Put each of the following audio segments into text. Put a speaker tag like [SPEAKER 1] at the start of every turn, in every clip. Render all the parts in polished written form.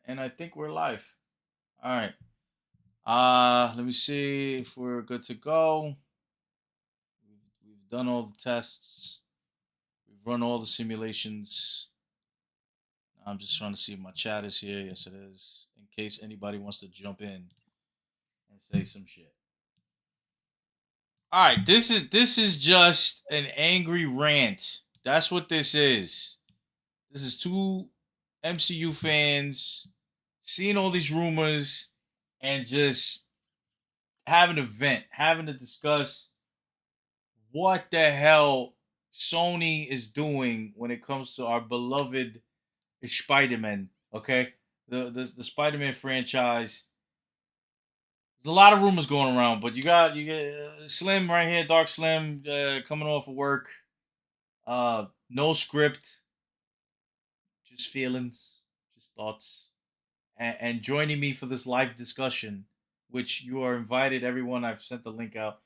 [SPEAKER 1] And I think we're live. All right. Let me see if we're good to go. We've done all the tests. We've run all the simulations. I'm just trying to see if my chat is here. Yes, it is. In case anybody wants to jump in and say some shit. All right. This is just an angry rant. That's what this is. This is two MCU fans seeing all these rumors and just having a vent, having to discuss what the hell Sony is doing when it comes to our beloved Spider-Man. Okay, the Spider-Man franchise. There's a lot of rumors going around, but you get Slim right here, Dark Slim, coming off of work. No script, just feelings, just thoughts, and joining me for this live discussion, which you are invited. Everyone, I've sent the link out.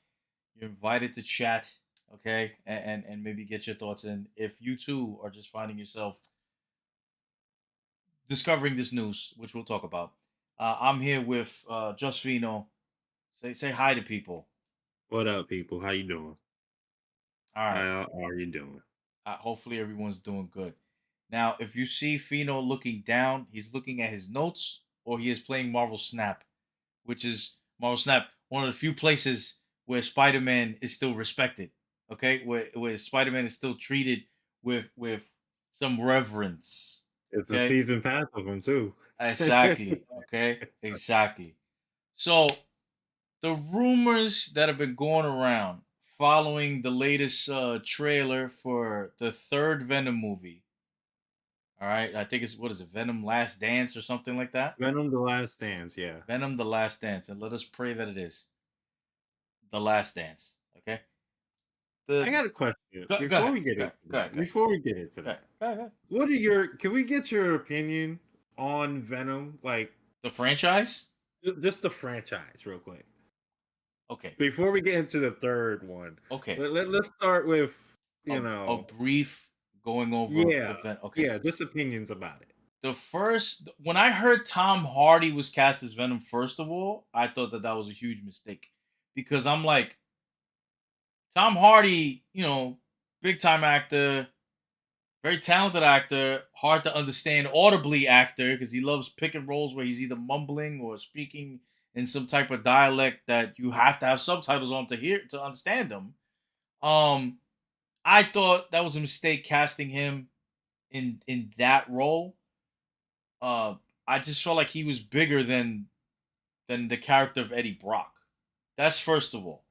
[SPEAKER 1] You're invited to chat, okay, and maybe get your thoughts in. If you too are just finding yourself discovering this news, which we'll talk about, I'm here with Just Vino. Say hi to people.
[SPEAKER 2] What up, people? How you doing?
[SPEAKER 1] All right.
[SPEAKER 2] How are you doing?
[SPEAKER 1] Hopefully everyone's doing good. Now, if you see Fino looking down, he's looking at his notes or he is playing Marvel Snap, which is Marvel Snap, one of the few places where Spider-Man is still respected. Okay, where Spider-Man is still treated with some reverence.
[SPEAKER 2] It's a
[SPEAKER 1] Okay,
[SPEAKER 2] season pass of them too.
[SPEAKER 1] exactly. Okay, exactly. So the rumors that have been going around following the latest trailer for the third Venom movie. All right, I think it's what is it, Venom Last Dance or something like that.
[SPEAKER 2] Venom: The Last Dance. Yeah,
[SPEAKER 1] Venom the Last Dance, and let us pray that it is the Last Dance. Okay.
[SPEAKER 2] I
[SPEAKER 1] The
[SPEAKER 2] got a question
[SPEAKER 1] Go
[SPEAKER 2] before
[SPEAKER 1] ahead.
[SPEAKER 2] we get
[SPEAKER 1] Go ahead.
[SPEAKER 2] into
[SPEAKER 1] Go
[SPEAKER 2] that.
[SPEAKER 1] ahead. Go ahead.
[SPEAKER 2] Before we get into
[SPEAKER 1] Go ahead.
[SPEAKER 2] that,
[SPEAKER 1] Go ahead. Go ahead.
[SPEAKER 2] what are your? Can we get your opinion on Venom? Like
[SPEAKER 1] The franchise.
[SPEAKER 2] just the franchise, real quick.
[SPEAKER 1] Okay.
[SPEAKER 2] Before we get into the third one,
[SPEAKER 1] Okay.
[SPEAKER 2] let's start with
[SPEAKER 1] A brief going over
[SPEAKER 2] yeah,
[SPEAKER 1] the event. Okay.
[SPEAKER 2] yeah, just opinions about it.
[SPEAKER 1] The first when I heard Tom Hardy was cast as Venom, first of all, I thought that was a huge mistake because I'm like Tom Hardy, big time actor, very talented actor, hard to understand audibly actor because he loves picking roles where he's either mumbling or speaking in some type of dialect that you have to have subtitles on to understand him. Um, I thought that was a mistake casting him in that role. Uh, I just felt like he was bigger than the character of Eddie Brock. That's first of all.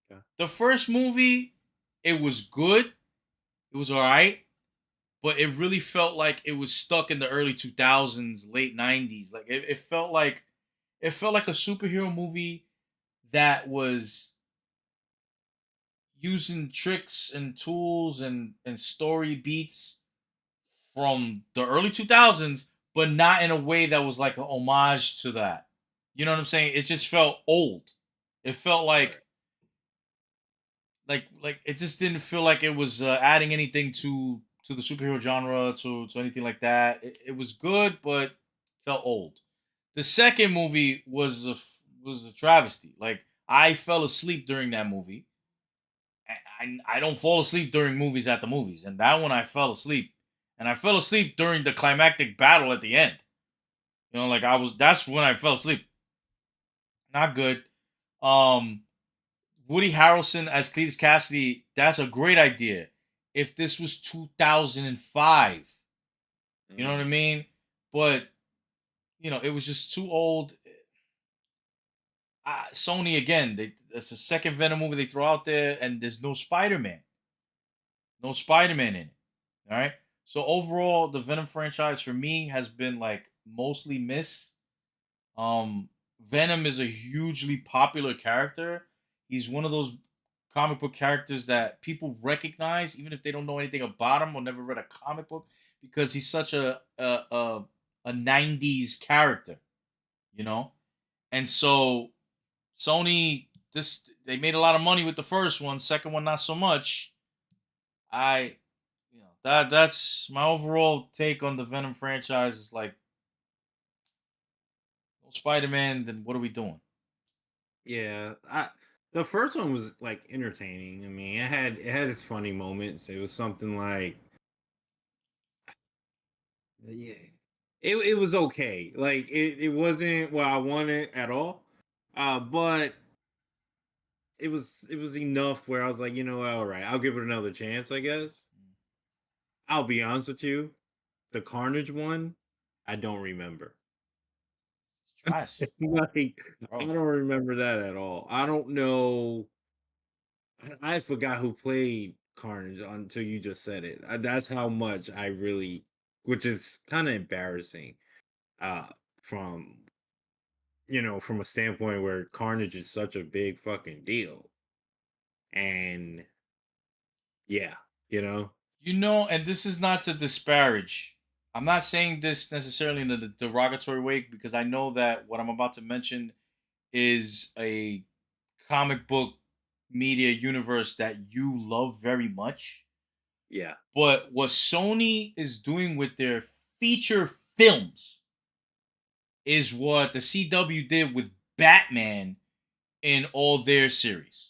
[SPEAKER 2] Yeah.
[SPEAKER 1] The first movie, it was good. It was all right, but it really felt like it was stuck in the early 2000s, late 90s. Like it felt like a superhero movie that was using tricks and tools and story beats from the early 2000s, but not in a way that was like a homage to that. You know what I'm saying? It just felt old. It felt
[SPEAKER 2] Right.
[SPEAKER 1] like it just didn't feel like it was adding anything to the superhero genre to anything like that. It was good, but felt old. The second movie was a travesty. Like I fell asleep during that movie. I don't fall asleep during movies at the movies, and that one I fell asleep, and I fell asleep during the climactic battle at the end. Like I was. That's when I fell asleep. Not good. Um, Woody Harrelson as Cletus Cassidy, that's a great idea. If this was 2005, you know what I
[SPEAKER 2] Mhm.
[SPEAKER 1] mean? But, it was just too old. Sony, again, that's the second Venom movie they throw out there, and there's no Spider Man. No Spider Man in it. All right. So, overall, the Venom franchise for me has been like mostly miss. Um, Venom is a hugely popular character. He's one of those comic book characters that people recognize, even if they don't know anything about him or never read a comic book, because he's such a '90s character, you know. And so Sony, this they made a lot of money with the first one. Second one, not so much. I, that's my overall take on the Venom franchise. Is like Spider-Man, then what are we doing?
[SPEAKER 2] Yeah, the first one was like entertaining. I mean, it had its funny moments. It was something like, yeah, it was okay. Like it wasn't what I wanted at all. But it was enough where I was like, all right, I'll give it another chance, I guess. I'll be honest with you, the Carnage one, I don't remember.
[SPEAKER 1] It's trash,
[SPEAKER 2] Like, I
[SPEAKER 1] bro.
[SPEAKER 2] don't remember that at all. I don't know. I forgot who played Carnage until you just said it. That's how much I really, which is kind of embarrassing. Uh, from from a standpoint where Carnage is such a big fucking deal, and yeah, you know,
[SPEAKER 1] And this is not to disparage. I'm not saying this necessarily in a derogatory way because I know that what I'm about to mention is a comic book media universe that you love very much.
[SPEAKER 2] yeah.
[SPEAKER 1] But what Sony is doing with their feature films is what the CW did with Batman in all their series.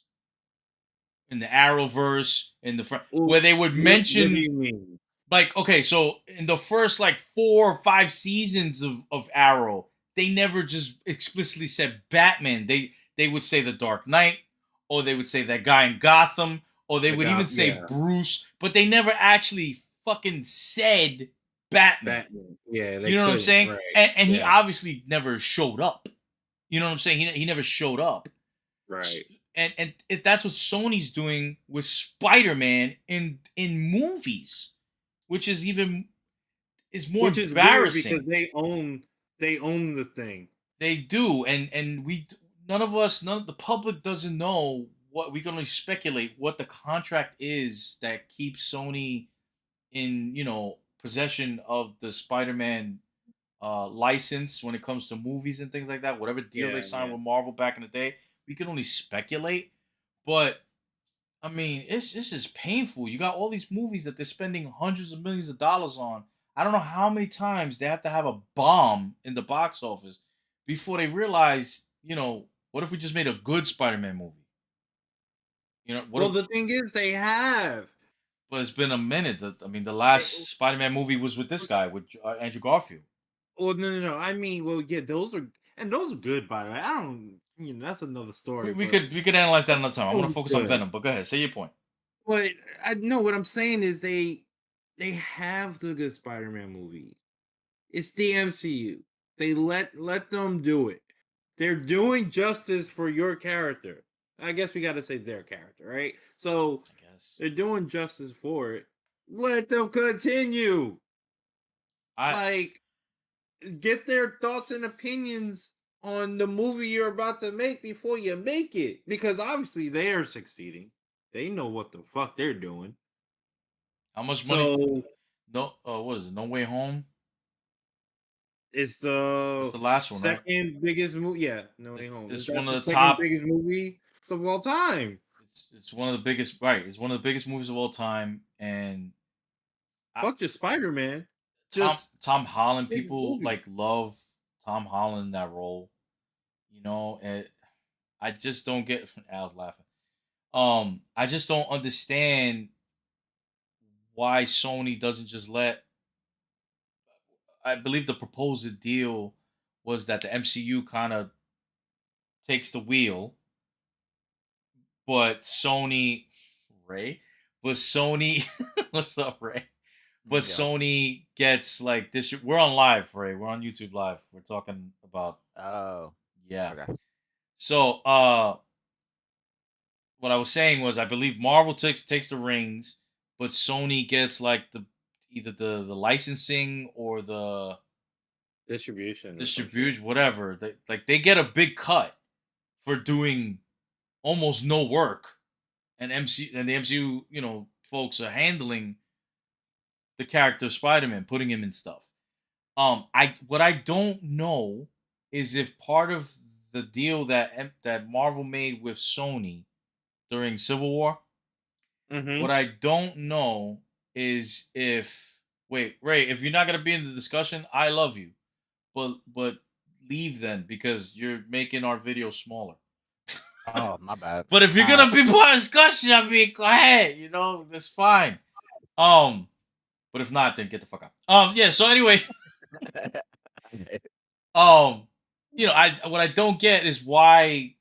[SPEAKER 1] In the Arrowverse, in the front,
[SPEAKER 2] Well,
[SPEAKER 1] where they would
[SPEAKER 2] what do
[SPEAKER 1] mention,
[SPEAKER 2] you mean?
[SPEAKER 1] like, okay, so in the first like 4 or 5 seasons of Arrow, they never just explicitly said Batman. They would say the Dark Knight, or they would say that guy in Gotham, or they
[SPEAKER 2] The
[SPEAKER 1] would
[SPEAKER 2] guy,
[SPEAKER 1] even say
[SPEAKER 2] yeah,
[SPEAKER 1] Bruce, but they never actually fucking said Batman.
[SPEAKER 2] Batman. Yeah, they
[SPEAKER 1] You know what I'm
[SPEAKER 2] couldn't.
[SPEAKER 1] saying?
[SPEAKER 2] Right.
[SPEAKER 1] And he
[SPEAKER 2] Yeah.
[SPEAKER 1] obviously never showed up. You know what I'm saying? He never showed up.
[SPEAKER 2] Right.
[SPEAKER 1] And if that's what Sony's doing with Spider-Man in movies, which is even is more
[SPEAKER 2] Which is weird because
[SPEAKER 1] embarrassing.
[SPEAKER 2] they own the thing.
[SPEAKER 1] They do, and none of the public doesn't know what we can only speculate what the contract is that keeps Sony in possession of the Spider-Man license when it comes to movies and things like that. Whatever deal they
[SPEAKER 2] Yeah,
[SPEAKER 1] signed
[SPEAKER 2] yeah.
[SPEAKER 1] with Marvel back in the day, we can only speculate. But I mean, this is painful. You got all these movies that they're spending hundreds of millions of dollars on. I don't know how many times they have to have a bomb in the box office before they realize, what if we just made a good Spider-Man movie? What
[SPEAKER 2] Well,
[SPEAKER 1] if?
[SPEAKER 2] the thing is, they have.
[SPEAKER 1] But it's been a minute. I mean, the
[SPEAKER 2] Eh,
[SPEAKER 1] last Spider-Man movie was with this guy, with Andrew Garfield.
[SPEAKER 2] Well, no, no, no. I mean, well, yeah, those are good, by the way. I don't, that's another
[SPEAKER 1] We,
[SPEAKER 2] story,
[SPEAKER 1] we
[SPEAKER 2] but
[SPEAKER 1] could we could analyze that another time. I'm
[SPEAKER 2] those
[SPEAKER 1] gonna
[SPEAKER 2] are
[SPEAKER 1] focus on
[SPEAKER 2] good.
[SPEAKER 1] Venom, but go ahead, say your point.
[SPEAKER 2] But I know what I'm saying is they have the good Spider-Man movies. It's the MCU. They let them do it. They're doing justice for your character. I guess we got to say their character, right? So
[SPEAKER 1] I guess.
[SPEAKER 2] they're doing justice for it. Let them continue.
[SPEAKER 1] I
[SPEAKER 2] Like, get their thoughts and opinions on the movie you're about to make before you make it, because obviously they are succeeding. They know what the fuck they're doing.
[SPEAKER 1] how much money?
[SPEAKER 2] So
[SPEAKER 1] No, what is it? No Way Home.
[SPEAKER 2] it's
[SPEAKER 1] That's
[SPEAKER 2] the
[SPEAKER 1] the last one, right?
[SPEAKER 2] second biggest movie. Yeah, No Way
[SPEAKER 1] It's
[SPEAKER 2] Home.
[SPEAKER 1] it's
[SPEAKER 2] That's
[SPEAKER 1] one
[SPEAKER 2] the
[SPEAKER 1] of the
[SPEAKER 2] second
[SPEAKER 1] top.
[SPEAKER 2] biggest movie of all time.
[SPEAKER 1] It's one of the biggest. Right. It's one of the biggest movies of all time, and I,
[SPEAKER 2] Fuck just Spider Man.
[SPEAKER 1] Tom
[SPEAKER 2] Just
[SPEAKER 1] Tom Holland.
[SPEAKER 2] biggest
[SPEAKER 1] People
[SPEAKER 2] movie.
[SPEAKER 1] like love Tom Holland in that role. And I just don't get. Al's laughing. I just don't understand why Sony doesn't just let. I believe the proposed deal was that the MCU kind of takes the wheel, but Ray, but Sony, what's up, Ray? But
[SPEAKER 3] Yo.
[SPEAKER 1] Sony gets like this. We're on live, Ray. We're on YouTube live. We're talking about,
[SPEAKER 3] Oh.
[SPEAKER 1] yeah.
[SPEAKER 3] Okay.
[SPEAKER 1] So, what I was saying was, I believe Marvel takes the reins, but Sony gets like either the licensing or the
[SPEAKER 2] Distribution or some shit.
[SPEAKER 1] distribution, whatever. They get a big cut for doing almost no work, and the MCU, folks are handling the character of Spider-Man, putting him in stuff. I what I don't know is if part of the deal that Marvel made with Sony during Civil War.
[SPEAKER 2] Mm-hmm.
[SPEAKER 1] What I don't know is if wait, Ray, if you're not gonna be in the discussion, I love you, but leave then because you're making our video smaller.
[SPEAKER 3] Oh, my bad.
[SPEAKER 1] But if you're gonna be part of discussion, I mean, go ahead. You know, that's fine. But if not, then get the fuck out. Yeah. So anyway, I what I don't get is why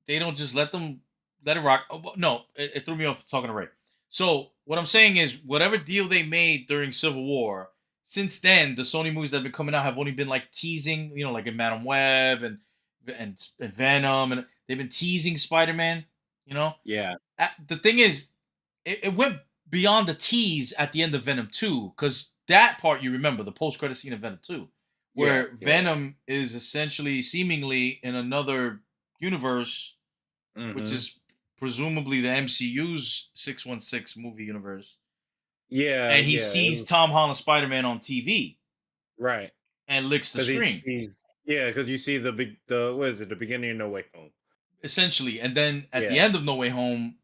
[SPEAKER 1] they don't just let it rock. Oh, no, it threw me off talking to Ray. So what I'm saying is, whatever deal they made during Civil War, since then the Sony movies that have been coming out have only been like teasing, like in Madam Web and Venom, and they've been teasing Spider-Man.
[SPEAKER 2] Yeah.
[SPEAKER 1] The thing is, it went beyond the tease at the end of Venom 2, because that part you remember, the post-credit scene of Venom 2, where Venom is essentially, seemingly, in another universe, which is presumably the MCU's 616 movie universe.
[SPEAKER 2] Yeah.
[SPEAKER 1] And he sees Tom Holland Spider-Man on TV.
[SPEAKER 2] Right.
[SPEAKER 1] And licks the screen.
[SPEAKER 2] Because you see the what is it, the beginning of No Way Home.
[SPEAKER 1] Essentially. And then at the end of No Way Home,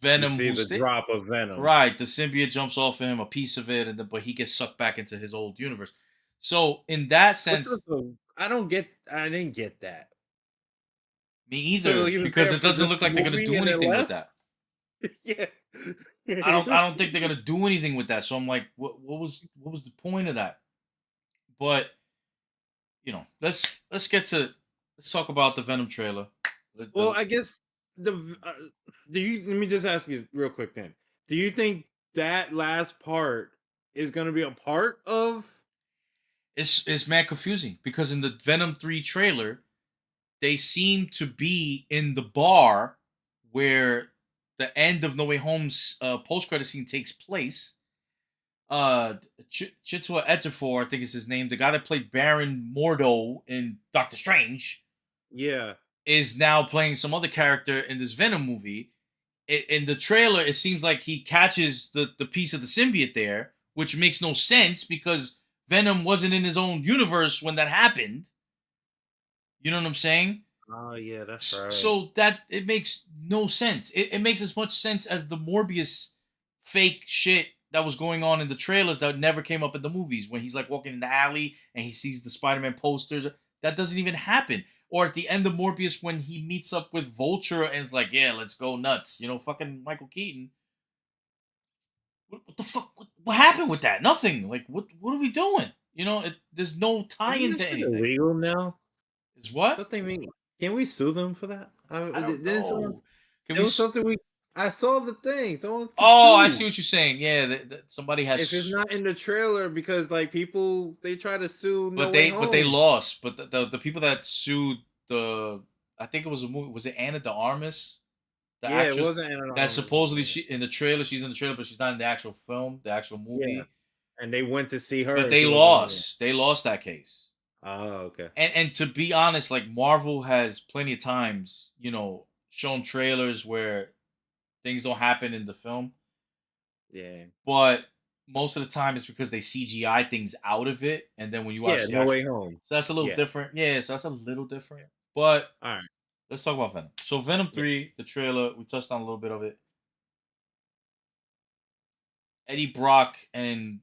[SPEAKER 1] Venom,
[SPEAKER 2] you see the drop of Venom.
[SPEAKER 1] Right. The symbiote jumps off of him, a piece of it, but he gets sucked back into his old universe. So in that sense,
[SPEAKER 2] I didn't get that.
[SPEAKER 1] Me either, because it doesn't look like they're gonna do anything with that.
[SPEAKER 2] Yeah.
[SPEAKER 1] I don't think they're gonna do anything with that. So I'm like, what was the point of that? But let's talk about the Venom trailer.
[SPEAKER 2] Well, I guess let me just ask you real quick then. Do you think that last part is going to be a part of?
[SPEAKER 1] It's mad confusing, because in the Venom 3 trailer, they seem to be in the bar where the end of No Way Home's post-credit scene takes place. Chiwetel Ejiofor, I think is his name, the guy that played Baron Mordo in Doctor Strange, is now playing some other character in this Venom movie. In the trailer, it seems like he catches the piece of the symbiote there, which makes no sense because Venom wasn't in his own universe when that happened. You know what I'm saying?
[SPEAKER 2] Oh yeah, that's right.
[SPEAKER 1] So that it makes no sense. It makes as much sense as the Morbius fake shit that was going on in the trailers that never came up in the movies, when he's like walking in the alley and he sees the Spider-Man posters. That doesn't even happen. Or at the end of Morbius, when he meets up with Vulture and is like, yeah, let's go nuts. Fucking Michael Keaton. What the fuck? What happened with that? Nothing. Like, what are we doing? There's no tie into anything.
[SPEAKER 2] Illegal now?
[SPEAKER 1] Is what?
[SPEAKER 2] What they mean? Can we sue them for that?
[SPEAKER 1] I don't know.
[SPEAKER 2] I saw the thing.
[SPEAKER 1] I see what you're saying. Yeah, somebody has.
[SPEAKER 2] If it's not in the trailer, because like people, they try to sue.
[SPEAKER 1] But they lost. But the people that sued I think it was a movie. Was it Anna de Armas? The actress,
[SPEAKER 2] it wasn't Anna de Armas.
[SPEAKER 1] That supposedly she's in the trailer, but she's not in the actual film, the actual movie.
[SPEAKER 2] Yeah. And they went to see her.
[SPEAKER 1] But they lost. They lost that case.
[SPEAKER 2] Oh, okay.
[SPEAKER 1] And to be honest, like, Marvel has plenty of times, shown trailers where things don't happen in the film.
[SPEAKER 2] Yeah.
[SPEAKER 1] But most of the time it's because they CGI things out of it, and then when you watch
[SPEAKER 2] No Way Home.
[SPEAKER 1] So that's a little different. Yeah, so that's a little different. But
[SPEAKER 2] all right.
[SPEAKER 1] Let's talk about Venom. So Venom 3, the trailer, we touched on a little bit of it. Eddie Brock and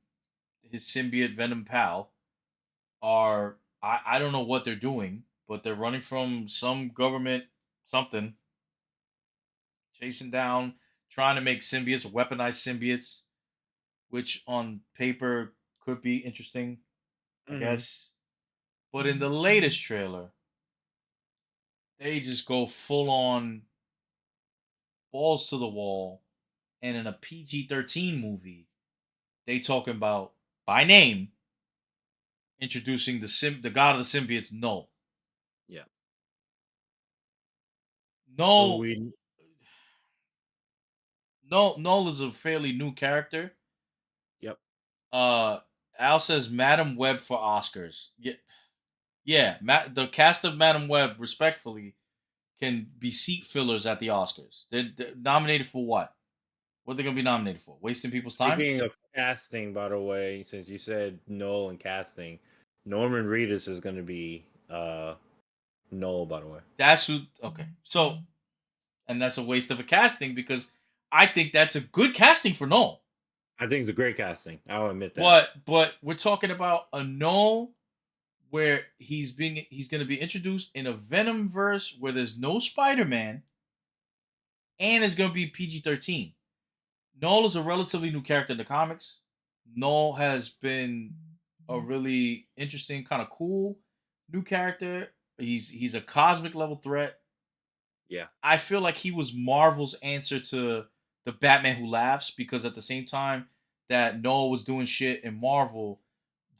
[SPEAKER 1] his symbiote Venom pal are, I don't know what they're doing, but they're running from some government something, chasing down, trying to make symbiotes, weaponized symbiotes, which on paper could be interesting, I guess. But in the latest trailer, they just go full on balls to the wall, and in a PG-13 movie, they talking about, by name, introducing the god of the symbiotes, Null.
[SPEAKER 2] Yeah.
[SPEAKER 1] Null is a fairly new character.
[SPEAKER 2] Yep.
[SPEAKER 1] Al says Madam Web for Oscars. Yeah. The cast of Madam Web, respectfully, can be seat fillers at the Oscars. They're nominated for what? What are they going to be nominated for? Wasting people's time?
[SPEAKER 2] Speaking of casting, by the way, since you said Null and casting, Norman Reedus is going to be Null, by the way.
[SPEAKER 1] That's who. Okay. So, and that's a waste of a casting, because I think that's a good casting for Null.
[SPEAKER 2] I think it's a great casting. I'll admit that.
[SPEAKER 1] But we're talking about a Null where he's gonna be introduced in a Venom verse where there's no Spider-Man and it's gonna be PG-13. Null is a relatively new character in the comics. Null has been a really interesting, kind of cool new character. He's a cosmic level threat.
[SPEAKER 2] Yeah.
[SPEAKER 1] I feel like he was Marvel's answer to the Batman Who Laughs, because at the same time that Null was doing shit in Marvel,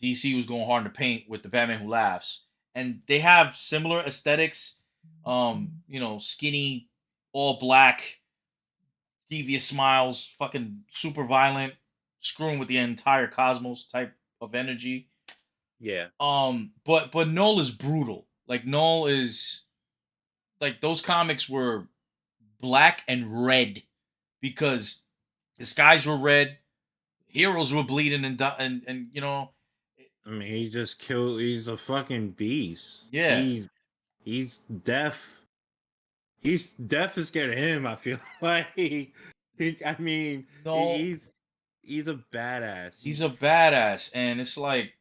[SPEAKER 1] DC was going hard in the paint with the Batman Who Laughs. And they have similar aesthetics. Skinny, all black, devious smiles, fucking super violent, screwing with the entire cosmos type of energy.
[SPEAKER 2] Yeah.
[SPEAKER 1] But Null is brutal. Like Null is like those comics were black and red because the skies were red, heroes were bleeding and
[SPEAKER 2] I mean, he just killed. He's a fucking beast.
[SPEAKER 1] yeah.
[SPEAKER 2] He's deaf. He's deaf is scared of him. I feel like I mean,
[SPEAKER 1] No,
[SPEAKER 2] he's a badass.
[SPEAKER 1] he's a badass, and it's like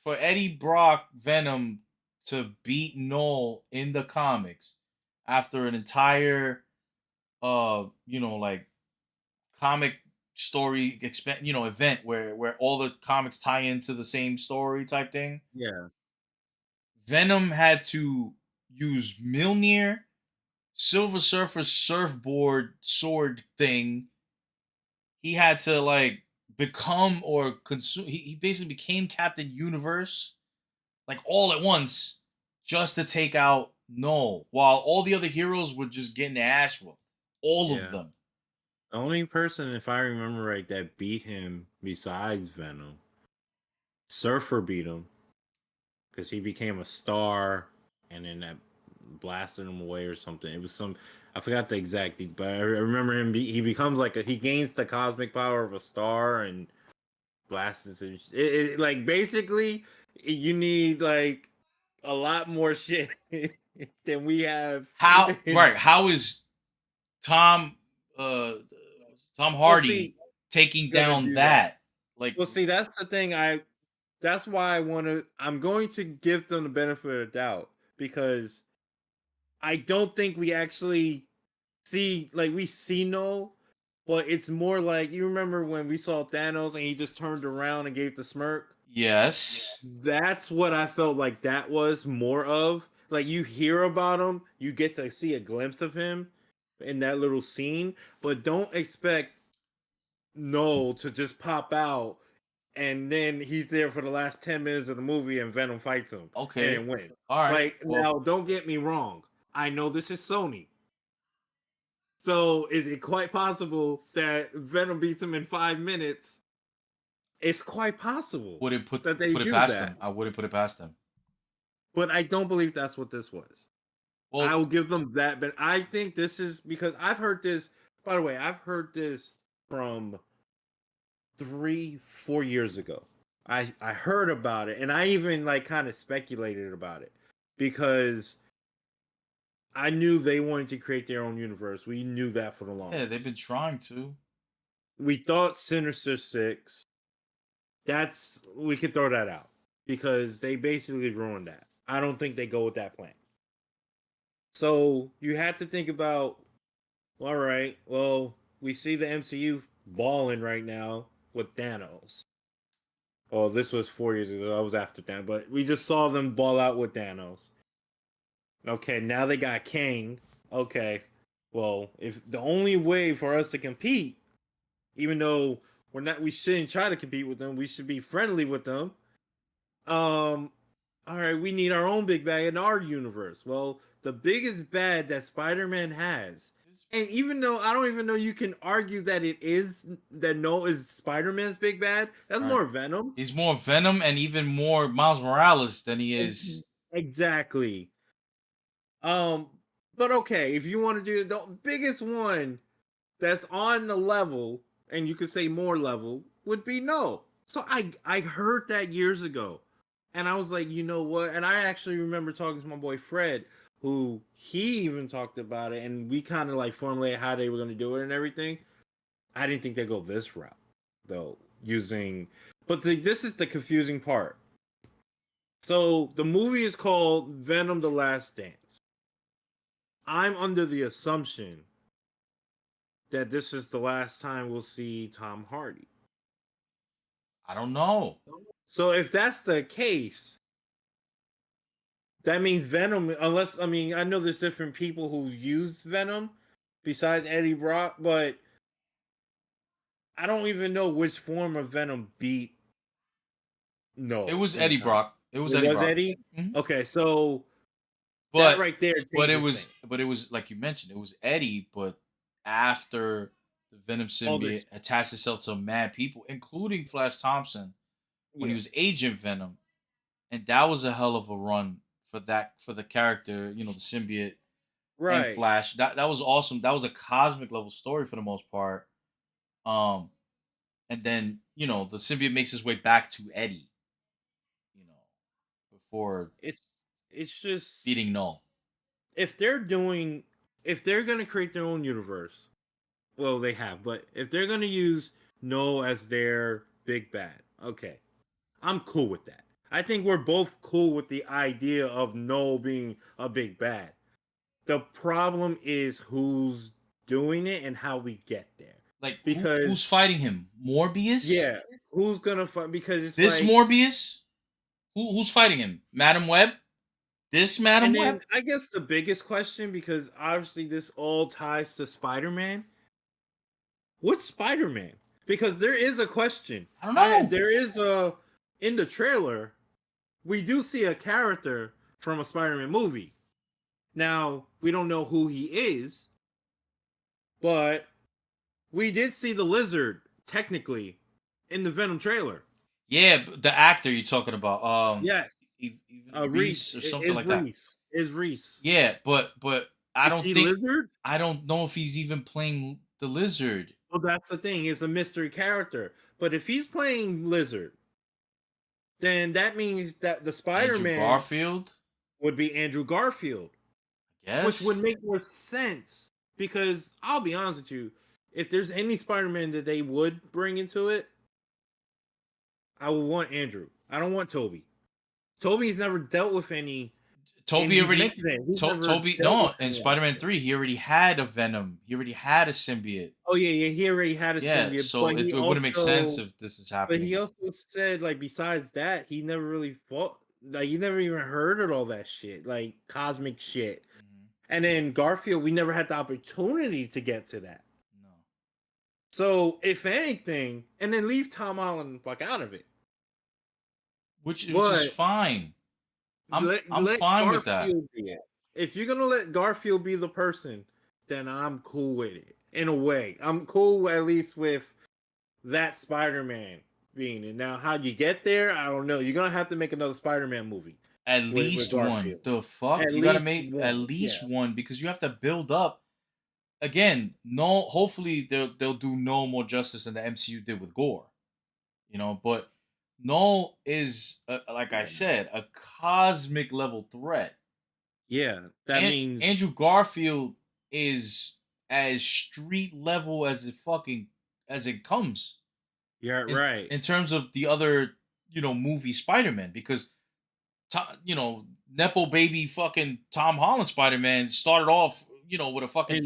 [SPEAKER 1] for Eddie Brock Venom to beat Null in the comics after an entire like comic story event where all the comics tie into the same story type thing.
[SPEAKER 2] Yeah.
[SPEAKER 1] Venom had to use Mjolnir, Silver Surfer's surfboard sword thing. He had to like become or consume. He basically became Captain Universe, like all at once, just to take out Null, while all the other heroes were just getting their ass whooped. All of
[SPEAKER 2] Yeah.
[SPEAKER 1] them.
[SPEAKER 2] The only person, if I remember right, that beat him besides Venom, Surfer beat him because he became a star, and then that blasted him away or something. It was some, I forgot the exact, but I remember him. He becomes like he gains the cosmic power of a star and blasts him. Like basically, you need like a lot more shit than we have.
[SPEAKER 1] How right? How is Tom uh Tom
[SPEAKER 2] Well,
[SPEAKER 1] Hardy
[SPEAKER 2] see,
[SPEAKER 1] taking
[SPEAKER 2] gonna
[SPEAKER 1] down
[SPEAKER 2] do that.
[SPEAKER 1] that? Like
[SPEAKER 2] Well, see, that's the thing. That's why I want to. I'm going to give them the benefit of the doubt because I don't think we actually see, like, we see no, but it's more like, you remember when we saw Thanos and he just turned around and gave the smirk?
[SPEAKER 1] yes.
[SPEAKER 2] That's what I felt like that was more of. Like, you hear about him, you get to see a glimpse of him in that little scene, but don't expect Noel to just pop out and then he's there for the last 10 minutes of the movie and Venom fights him and
[SPEAKER 1] Okay.
[SPEAKER 2] then wins.
[SPEAKER 1] All right.
[SPEAKER 2] Like,
[SPEAKER 1] Well,
[SPEAKER 2] now, don't get me wrong. I know this is Sony. So is it quite possible that Venom beats him in 5 minutes? It's quite possible
[SPEAKER 1] wouldn't put
[SPEAKER 2] that they
[SPEAKER 1] put it
[SPEAKER 2] do
[SPEAKER 1] past
[SPEAKER 2] that.
[SPEAKER 1] them. I wouldn't put it past them.
[SPEAKER 2] But I don't believe that's what this was.
[SPEAKER 1] Well,
[SPEAKER 2] I will give them that, but I think this is because I've heard this. By the way, I've heard this from 3-4 years ago. I heard about it, and I even like kind of speculated about it because I knew they wanted to create their own universe. We knew that for the longest.
[SPEAKER 1] yeah, they've been trying to.
[SPEAKER 2] We thought Sinister Six. We could throw that out because they basically ruined that. I don't think they go with that plan. So you have to think about, all right, well, we see the MCU balling right now with Thanos. Oh, this was 4 years ago. I was after Thanos, but we just saw them ball out with Thanos. Okay, now they got Kang. Okay, well, if the only way for us to compete, even though we shouldn't try to compete with them, we should be friendly with them. All right, we need our own big bad in our universe. Well, the biggest bad that Spider-Man has, and even though I don't even know you can argue that No is Spider-Man's big bad, that's
[SPEAKER 1] Right.
[SPEAKER 2] more Venom.
[SPEAKER 1] He's more Venom and even more Miles Morales than he is.
[SPEAKER 2] Exactly. But okay, if you want to do the biggest one that's on the level, and you could say more level, would be No. So I heard that years ago. And I was like, you know what? And I actually remember talking to my boy Fred, who he even talked about it, and we kind of like formulated how they were going to do it and everything. I didn't think they'd go this route, though, but this is the confusing part. So the movie is called Venom: The Last Dance. I'm under the assumption that this is the last time we'll see Tom Hardy.
[SPEAKER 1] I don't know.
[SPEAKER 2] So if that's the case, that means Venom, unless, I mean, I know there's different people who use Venom besides Eddie Brock, but I don't even know which form of Venom beat
[SPEAKER 1] It
[SPEAKER 2] No
[SPEAKER 1] was
[SPEAKER 2] in the
[SPEAKER 1] Eddie
[SPEAKER 2] comic.
[SPEAKER 1] Brock. It was
[SPEAKER 2] It
[SPEAKER 1] Eddie
[SPEAKER 2] was
[SPEAKER 1] Brock.
[SPEAKER 2] Eddie?
[SPEAKER 1] Mhm.
[SPEAKER 2] Okay, so that
[SPEAKER 1] But
[SPEAKER 2] right there
[SPEAKER 1] but it
[SPEAKER 2] changes
[SPEAKER 1] was
[SPEAKER 2] things.
[SPEAKER 1] but it was like you mentioned, it was Eddie, but after the Venom
[SPEAKER 2] All this,
[SPEAKER 1] symbiote attached itself to mad people, including Flash Thompson, when he
[SPEAKER 2] yeah,
[SPEAKER 1] was Agent Venom, and that was a hell of a run for the character, the symbiote and
[SPEAKER 2] right.
[SPEAKER 1] Flash. That was awesome. That was a cosmic level story for the most part. Um, and then the symbiote makes his way back to Eddie, you know, before
[SPEAKER 2] It's it's just
[SPEAKER 1] beating Null.
[SPEAKER 2] if they're doing if they're gonna create their own universe, well, they have, but if they're gonna use No as their big bad, okay, I'm cool with that. I think we're both cool with the idea of No being a big bad. The problem is who's doing it and how we get there.
[SPEAKER 1] Like
[SPEAKER 2] Because
[SPEAKER 1] who's fighting him? Morbius?
[SPEAKER 2] yeah, who's gonna fight? Because it's
[SPEAKER 1] This
[SPEAKER 2] like,
[SPEAKER 1] Morbius? Who's fighting him? Madam Web? This Madam
[SPEAKER 2] and then
[SPEAKER 1] Web?
[SPEAKER 2] I guess the biggest question, because obviously this all ties to Spider-Man. What's Spider-Man? Because there is a question.
[SPEAKER 1] I don't know.
[SPEAKER 2] There is a in the trailer. We do see a character from a Spider-Man movie. Now we don't know who he is, but we did see the Lizard technically in the Venom trailer.
[SPEAKER 1] Yeah, the actor you're talking about.
[SPEAKER 2] Yes,
[SPEAKER 1] Even
[SPEAKER 2] Reese
[SPEAKER 1] Reese or something like that.
[SPEAKER 2] Is Reese.
[SPEAKER 1] Yeah, but I
[SPEAKER 2] Is
[SPEAKER 1] don't
[SPEAKER 2] he
[SPEAKER 1] think
[SPEAKER 2] Lizard?
[SPEAKER 1] I don't know if he's even playing the Lizard.
[SPEAKER 2] Well, that's the thing. He's a mystery character. But if he's playing Lizard, then that means that the
[SPEAKER 1] Andrew
[SPEAKER 2] Spider-Man
[SPEAKER 1] Garfield,
[SPEAKER 2] would be Andrew Garfield,
[SPEAKER 1] I
[SPEAKER 2] which would
[SPEAKER 1] guess.
[SPEAKER 2] make more sense. Because I'll be honest with you, if there's any Spider-Man that they would bring into it, I would want Andrew. I don't want Toby. Toby's never dealt with any, and
[SPEAKER 1] Toby
[SPEAKER 2] he's
[SPEAKER 1] already
[SPEAKER 2] mentioned it. He's never
[SPEAKER 1] Toby
[SPEAKER 2] dealt with
[SPEAKER 1] no, in
[SPEAKER 2] any
[SPEAKER 1] Spider-Man
[SPEAKER 2] accident.
[SPEAKER 1] 3 he already had a Venom. He already had a symbiote.
[SPEAKER 2] Oh yeah, he already had a
[SPEAKER 1] Yeah,
[SPEAKER 2] symbiote,
[SPEAKER 1] so it wouldn't make sense if this is
[SPEAKER 2] but he
[SPEAKER 1] happening.
[SPEAKER 2] also said, like, besides that, he never really fought. Like, he never even heard of all that shit, like cosmic shit.
[SPEAKER 1] Mhm.
[SPEAKER 2] And then Garfield, we never had the opportunity to get to that.
[SPEAKER 1] No.
[SPEAKER 2] So, if anything, and then leave Tom Holland fuck out of it.
[SPEAKER 1] Which is
[SPEAKER 2] But
[SPEAKER 1] fine. I'm
[SPEAKER 2] let
[SPEAKER 1] fine with that.
[SPEAKER 2] Garfield be it. If you're gonna let Garfield be the person, then I'm cool with it. In a way, I'm cool at least with that Spider-Man being it. Now, how you get there, I don't know. You're gonna have to make another Spider-Man movie
[SPEAKER 1] At
[SPEAKER 2] with
[SPEAKER 1] least one.
[SPEAKER 2] Garfield.
[SPEAKER 1] The fuck?
[SPEAKER 2] At
[SPEAKER 1] You gotta
[SPEAKER 2] least
[SPEAKER 1] make at
[SPEAKER 2] one. Yeah.
[SPEAKER 1] least one because you have to build up. Again, no. Hopefully they'll do no more justice than the MCU did with Gore. But Null is like I said, a cosmic level threat.
[SPEAKER 2] Yeah. That
[SPEAKER 1] And
[SPEAKER 2] means
[SPEAKER 1] Andrew Garfield is as street level as it comes
[SPEAKER 2] you're
[SPEAKER 1] in
[SPEAKER 2] right.
[SPEAKER 1] in terms of the other movie Spider-Man because Nepo baby fucking Tom Holland Spider Man started off, with a fucking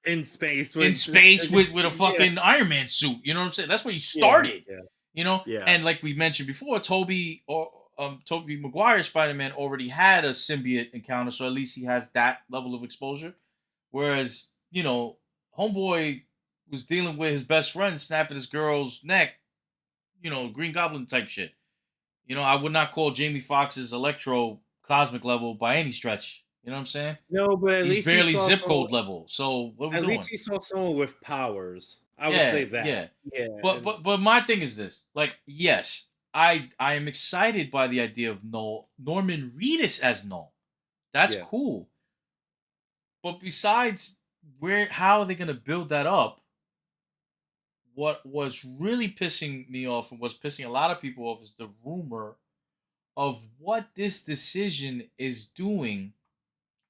[SPEAKER 2] In space
[SPEAKER 1] in
[SPEAKER 2] with
[SPEAKER 1] space with a
[SPEAKER 2] yeah,
[SPEAKER 1] fucking Iron Man suit. You know what I'm saying? That's where he
[SPEAKER 2] yeah,
[SPEAKER 1] started.
[SPEAKER 2] yeah, yeah.
[SPEAKER 1] And like we mentioned before, Toby Maguire Spider Man already had a symbiote encounter, so at least he has that level of exposure. Whereas Homeboy was dealing with his best friend snapping his girl's neck, Green Goblin type shit. I would not call Jamie Foxx's Electro cosmic level by any stretch. You know what I'm saying?
[SPEAKER 2] No, but
[SPEAKER 1] He's barely zip code level. So what are we
[SPEAKER 2] at
[SPEAKER 1] doing?
[SPEAKER 2] least he saw someone with powers. I would
[SPEAKER 1] Yeah,
[SPEAKER 2] say that.
[SPEAKER 1] yeah.
[SPEAKER 2] Yeah.
[SPEAKER 1] But my thing is this: like, yes, I am excited by the idea of Norman Reedus as Null. That's
[SPEAKER 2] Yeah.
[SPEAKER 1] cool. But besides how are they gonna build that up? What was really pissing me off and was pissing a lot of people off is the rumor of what this decision is doing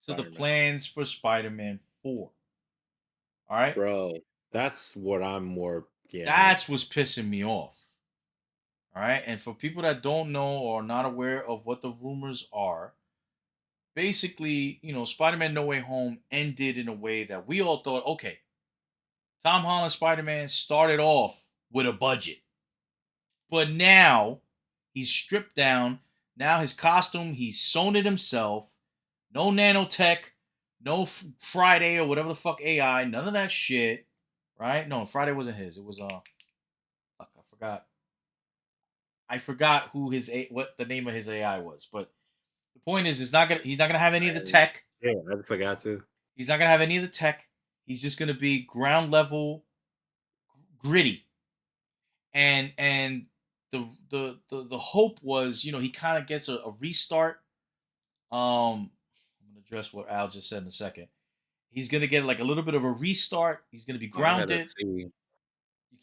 [SPEAKER 1] to the
[SPEAKER 2] Spider-Man.
[SPEAKER 1] plans for Spider-Man 4. All right?
[SPEAKER 2] Bro, that's what I'm more
[SPEAKER 1] That's what's pissing me off. All right. And for people that don't know or not aware of what the rumors are, basically, Spider Man No Way Home ended in a way that we all thought, okay, Tom Holland Spider Man started off with a budget, but now he's stripped down. Now his costume, he's sewn it himself. No nanotech, no Friday or whatever the fuck AI, none of that shit. Right? No, Friday wasn't his. It was fuck, I forgot. I forgot who what the name of his AI was. But the point is, he's not gonna have any of the tech.
[SPEAKER 2] Yeah, I forgot to.
[SPEAKER 1] He's not gonna have any of the tech. He's just gonna be ground level, gritty, and the hope was, he kind of gets a restart. I'm gonna address what Al just said in a second. He's gonna get like a little bit of a restart. He's gonna be
[SPEAKER 2] I gotta
[SPEAKER 1] grounded.
[SPEAKER 2] see.
[SPEAKER 1] You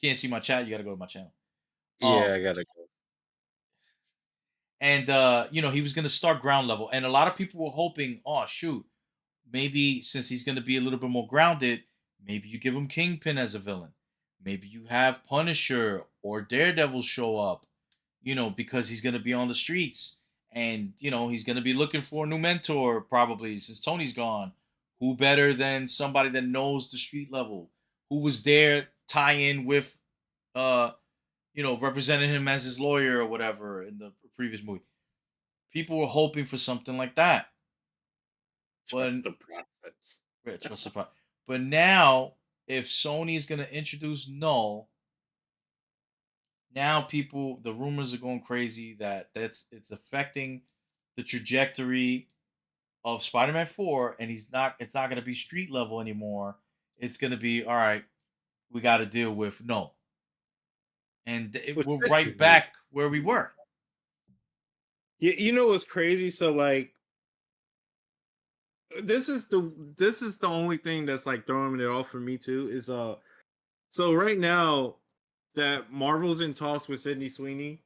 [SPEAKER 1] can't see my chat. You got to go to my channel.
[SPEAKER 2] Yeah, I gotta go.
[SPEAKER 1] And he was gonna start ground level, and a lot of people were hoping, oh shoot, maybe since he's gonna be a little bit more grounded, maybe you give him Kingpin as a villain. Maybe you have Punisher or Daredevil show up, because he's gonna be on the streets, and he's gonna be looking for a new mentor probably since Tony's gone. Who better than somebody that knows the street level, who was there tie in with uh representing him as his lawyer or whatever in the previous movie. People were hoping for something like that.
[SPEAKER 2] Trust the process.
[SPEAKER 1] Yeah, trust the pro- But now, if Sony is going to introduce Null, now the rumors are going crazy that it's affecting the trajectory of Spider-Man 4, and it's not going to be street level anymore. It's going to be, all right, we got to deal with Null. And we're right back where we were.
[SPEAKER 2] You know what's crazy? So like, this is the only thing that's like throwing it off for me too. Is so right now that Marvel's in talks with Sydney Sweeney.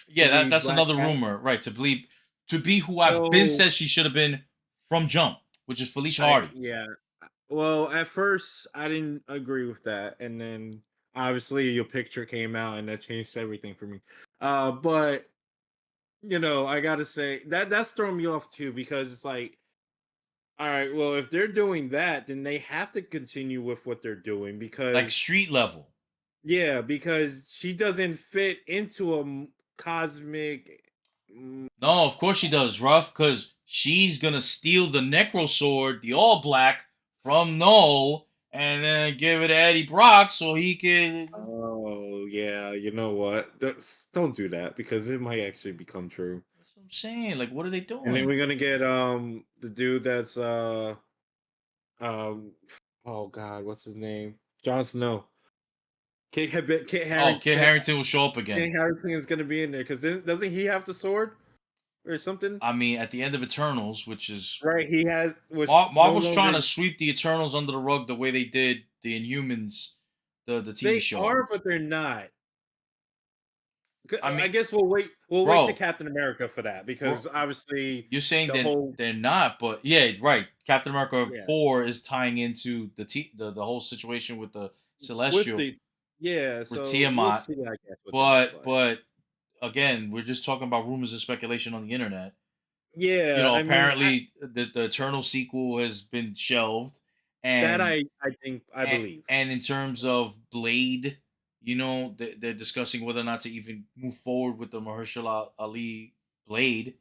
[SPEAKER 1] Yeah, that's another rumor, right? To be who I've been said she should have been from jump, which is Felicia Hardy.
[SPEAKER 2] Yeah. Well, at first I didn't agree with that, and then obviously your picture came out, and that changed everything for me. But I gotta say that's throwing me off too, because it's like, all right, well, if they're doing that, then they have to continue with what they're doing, because
[SPEAKER 1] like street level.
[SPEAKER 2] Yeah, because she doesn't fit into a cosmic.
[SPEAKER 1] No, of course she does, Ruff, because she's gonna steal the Necro Sword, the All Black, from Null, and then give it to Eddie Brock so he can.
[SPEAKER 2] Oh yeah, you know what? Don't do that, because it might actually become true.
[SPEAKER 1] That's what I'm saying. Like, what are they doing?
[SPEAKER 2] And then we're gonna get the dude that's oh god, what's his name? Jon Snow. Kit
[SPEAKER 1] Harington will show up again.
[SPEAKER 2] Kit Harington is gonna be in there, because doesn't he have the sword or something?
[SPEAKER 1] I mean, at the end of Eternals, which is
[SPEAKER 2] right, he has.
[SPEAKER 1] Marvel's trying to sweep the Eternals under the rug the way they did the Inhumans, the TV show.
[SPEAKER 2] They are, but they're not. I guess we'll wait. We'll wait to Captain America for that, because obviously
[SPEAKER 1] you're saying they're not, but yeah, right. Captain America 4 is tying into the whole situation with the Celestial.
[SPEAKER 2] With
[SPEAKER 1] Tiamat.
[SPEAKER 2] We'll see, I guess,
[SPEAKER 1] but again, we're just talking about rumors and speculation on the internet.
[SPEAKER 2] Yeah,
[SPEAKER 1] apparently the Eternal sequel has been shelved, and
[SPEAKER 2] that I believe.
[SPEAKER 1] And in terms of Blade, they're discussing whether or not to even move forward with the Mahershala Ali Blade.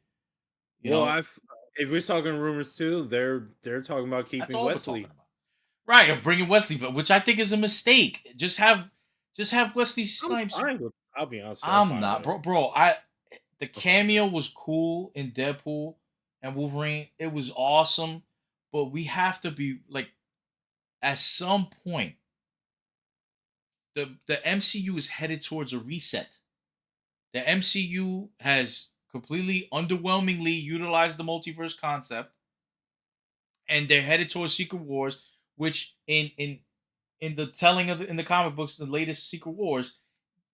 [SPEAKER 2] If we're talking rumors too, they're talking about keeping Wesley.
[SPEAKER 1] Right, of bringing Wesley, but which I think is a mistake. Just have Wesley Snipes.
[SPEAKER 2] I'll be honest.
[SPEAKER 1] I'm not, bro. The cameo was cool in Deadpool and Wolverine. It was awesome, but we have to be like, at some point, the MCU is headed towards a reset. The MCU has completely underwhelmingly utilized the multiverse concept, and they're headed towards Secret Wars, which in the telling in the comic books, the latest Secret Wars,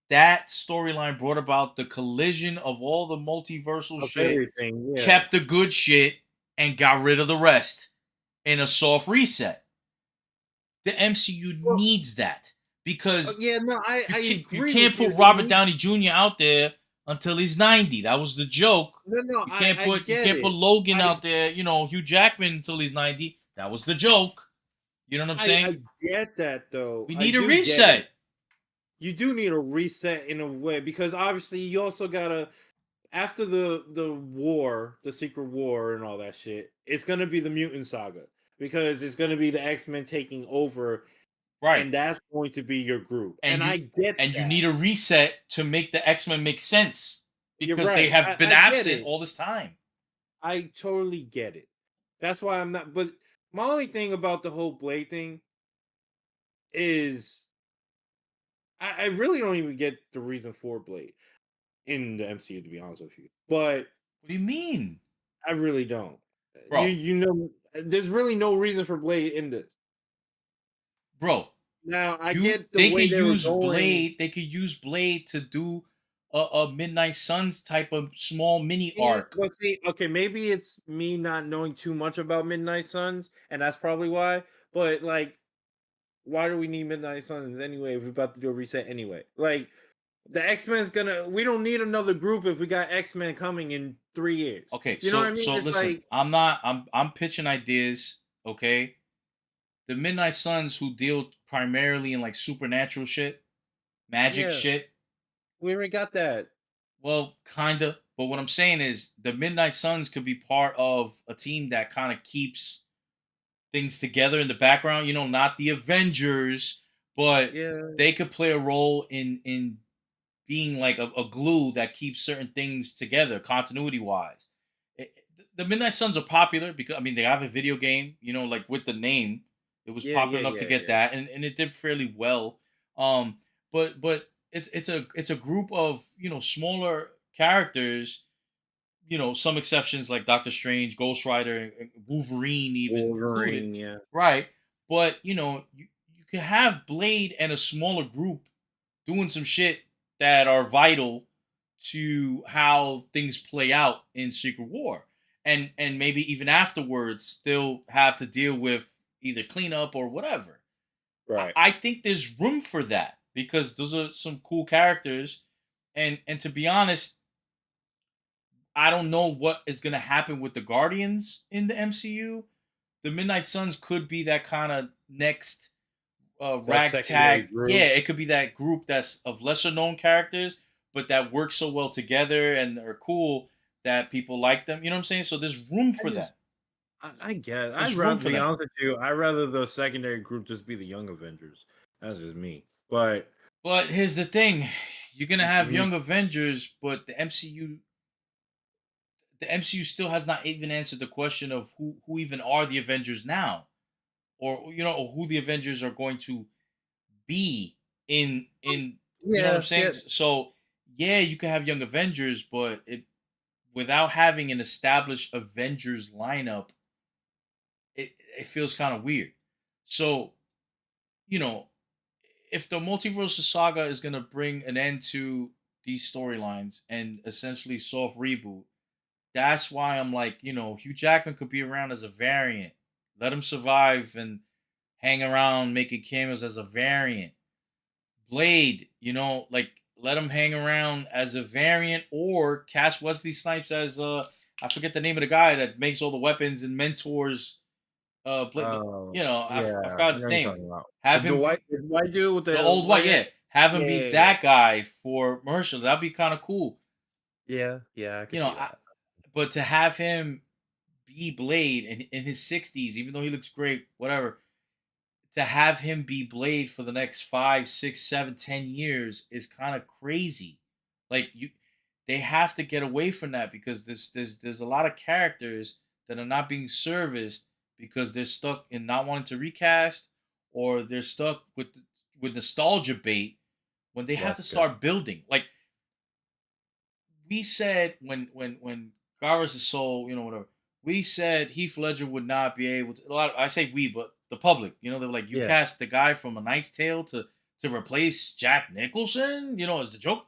[SPEAKER 1] that storyline brought about the collision of all the multiversal shit, kept the good shit, and got rid of the rest in a soft reset. The MCU needs that, because
[SPEAKER 2] Yeah, no, I
[SPEAKER 1] you
[SPEAKER 2] agree
[SPEAKER 1] can't
[SPEAKER 2] with
[SPEAKER 1] put
[SPEAKER 2] you.
[SPEAKER 1] Robert Downey Jr. out there until he's 90. That was the joke.
[SPEAKER 2] No, I
[SPEAKER 1] You
[SPEAKER 2] get
[SPEAKER 1] can't put
[SPEAKER 2] it.
[SPEAKER 1] Logan
[SPEAKER 2] I
[SPEAKER 1] out there, Hugh Jackman until he's 90. That was the joke. You know what I'm saying?
[SPEAKER 2] I get that though.
[SPEAKER 1] We
[SPEAKER 2] I
[SPEAKER 1] need a
[SPEAKER 2] do get it.
[SPEAKER 1] reset.
[SPEAKER 2] You do need a reset in a way because obviously you also gotta after the war, the secret war and all that shit, it's gonna be the mutant saga because it's gonna be the X-Men taking over,
[SPEAKER 1] Right.
[SPEAKER 2] and that's going to be your group.
[SPEAKER 1] And
[SPEAKER 2] And I get
[SPEAKER 1] you
[SPEAKER 2] that.
[SPEAKER 1] need a reset to make the X-Men make sense
[SPEAKER 2] You're
[SPEAKER 1] because they
[SPEAKER 2] right.
[SPEAKER 1] have been
[SPEAKER 2] I get
[SPEAKER 1] absent
[SPEAKER 2] it.
[SPEAKER 1] all this time.
[SPEAKER 2] I totally get it. That's why I'm not. But my only thing about the whole Blade thing is I really don't even get the reason for Blade in the MCU, to be honest with you. But
[SPEAKER 1] What do you mean?
[SPEAKER 2] I really don't.
[SPEAKER 1] Bro,
[SPEAKER 2] There's really no reason for Blade in this.
[SPEAKER 1] bro,
[SPEAKER 2] Now I
[SPEAKER 1] you
[SPEAKER 2] get the
[SPEAKER 1] they
[SPEAKER 2] way
[SPEAKER 1] could
[SPEAKER 2] they were
[SPEAKER 1] use
[SPEAKER 2] going.
[SPEAKER 1] Blade, to do a Midnight Suns type of small mini
[SPEAKER 2] Yeah,
[SPEAKER 1] arc.
[SPEAKER 2] but see, okay, maybe it's me not knowing too much about Midnight Suns, and that's probably why. But like, why do we need Midnight Suns anyway if we're about to do a reset anyway? Like, the X-Men's gonna. We don't need another group if we got X-Men coming in 3 years.
[SPEAKER 1] Okay,
[SPEAKER 2] You know what I mean?
[SPEAKER 1] so
[SPEAKER 2] It's
[SPEAKER 1] listen,
[SPEAKER 2] like,
[SPEAKER 1] I'm pitching ideas, okay? The Midnight Suns who deal primarily in like supernatural shit, magic
[SPEAKER 2] yeah,
[SPEAKER 1] shit.
[SPEAKER 2] we already got that.
[SPEAKER 1] Well, kinda. But what I'm saying is the Midnight Suns could be part of a team that kind of keeps things together in the background. Not the Avengers, but
[SPEAKER 2] Yeah,
[SPEAKER 1] they could play a role in being like a glue that keeps certain things together, continuity wise. The Midnight Suns are popular because they have a video game. Like with the name, it was popular enough to get
[SPEAKER 2] yeah.
[SPEAKER 1] that, and it did fairly well. But it's a group of smaller characters. Some exceptions like Doctor Strange, Ghost Rider, and Wolverine even included,
[SPEAKER 2] Wolverine, yeah.
[SPEAKER 1] right? But you can have Blade and a smaller group doing some shit that are vital to how things play out in Secret War, and maybe even afterwards still have to deal with either cleanup or whatever.
[SPEAKER 2] Right.
[SPEAKER 1] I think there's room for that because those are some cool characters, and to be honest, I don't know what is going to happen with the Guardians in the MCU. The Midnight Suns could be that kind of next
[SPEAKER 2] That secondary
[SPEAKER 1] ragtag. Yeah,
[SPEAKER 2] group.
[SPEAKER 1] it could be that group that's of lesser known characters, but that work so well together and are cool that people like them. You know what I'm saying? So there's room
[SPEAKER 2] I
[SPEAKER 1] for
[SPEAKER 2] just
[SPEAKER 1] that.
[SPEAKER 2] I guess I'd
[SPEAKER 1] There's room
[SPEAKER 2] rather
[SPEAKER 1] for
[SPEAKER 2] be
[SPEAKER 1] that.
[SPEAKER 2] honest with you. I'd rather the secondary group just be the Young Avengers. That's just me. But
[SPEAKER 1] But here's the thing: you're gonna have
[SPEAKER 2] mhm,
[SPEAKER 1] young Avengers, but the MCU still has not even answered the question of who even are the Avengers now, or or who the Avengers are going to be in what I'm
[SPEAKER 2] yeah,
[SPEAKER 1] saying.
[SPEAKER 2] yeah,
[SPEAKER 1] So yeah, you can have young Avengers, but without having an established Avengers lineup, it feels kind of weird. So you know, if the multiversal saga is gonna bring an end to these storylines and essentially soft reboot, that's why I'm like, Hugh Jackman could be around as a variant. Let him survive and hang around making cameos as a variant. Blade, like let him hang around as a variant or cast Wesley Snipes as I forget the name of the guy that makes all the weapons and mentors Blade. I
[SPEAKER 2] yeah. I
[SPEAKER 1] forgot his
[SPEAKER 2] know you're
[SPEAKER 1] name.
[SPEAKER 2] talking about
[SPEAKER 1] Have him
[SPEAKER 2] the white dude with
[SPEAKER 1] the
[SPEAKER 2] the
[SPEAKER 1] old white,
[SPEAKER 2] white hair.
[SPEAKER 1] yeah. Have him
[SPEAKER 2] Yeah,
[SPEAKER 1] be
[SPEAKER 2] yeah,
[SPEAKER 1] that guy for Marshall. That'd be kind of cool.
[SPEAKER 2] yeah. I could
[SPEAKER 1] You know,
[SPEAKER 2] see
[SPEAKER 1] I,
[SPEAKER 2] that.
[SPEAKER 1] but to have him be Blade in his 60s, even though he looks great, whatever, to have him be Blade for the next 5, 6, 7, 10 years is kind of crazy. Like they have to get away from that because there's a lot of characters that are not being serviced because they're stuck in not wanting to recast or they're stuck with nostalgia bait when they have to
[SPEAKER 2] That's good.
[SPEAKER 1] start building. Like we said when Garvis is soul, whatever. We said Heath Ledger would not be able to. I say we, but the public, they were like, you
[SPEAKER 2] Yeah.
[SPEAKER 1] cast the guy from A Knight's Tale to replace Jack Nicholson, as the Joker.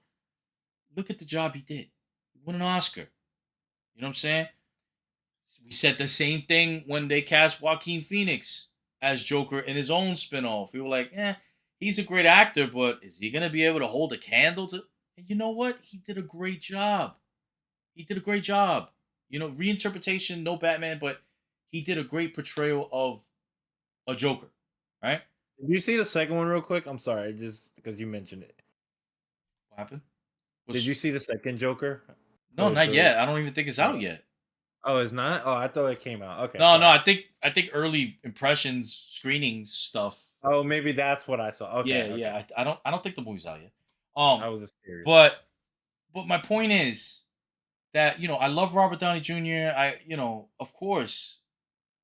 [SPEAKER 1] Look at the job he did. He won an Oscar. You know what I'm saying? We said the same thing when they cast Joaquin Phoenix as Joker in his own spinoff. We were like, he's a great actor, but is he gonna be able to hold a candle to? And you know what? He did a great job. He did a great job. You know, reinterpretation, no Batman, but he did a great portrayal of a Joker, right?
[SPEAKER 2] Did you see the second one real quick? I'm sorry, just because you mentioned it.
[SPEAKER 1] What happened?
[SPEAKER 2] Did
[SPEAKER 1] Was
[SPEAKER 2] you see the second Joker?
[SPEAKER 1] no, not
[SPEAKER 2] The
[SPEAKER 1] yet. I don't even think it's out yet.
[SPEAKER 2] Oh, it's not? Oh, I thought it came out. Okay,
[SPEAKER 1] No, no.
[SPEAKER 2] sorry.
[SPEAKER 1] I think early impressions, screenings stuff.
[SPEAKER 2] Oh, maybe that's what I saw.
[SPEAKER 1] Yeah,
[SPEAKER 2] Okay, okay.
[SPEAKER 1] yeah. I don't think the movie's out yet.
[SPEAKER 2] I was just curious.
[SPEAKER 1] But my point is that I love Robert Downey Jr. Of course,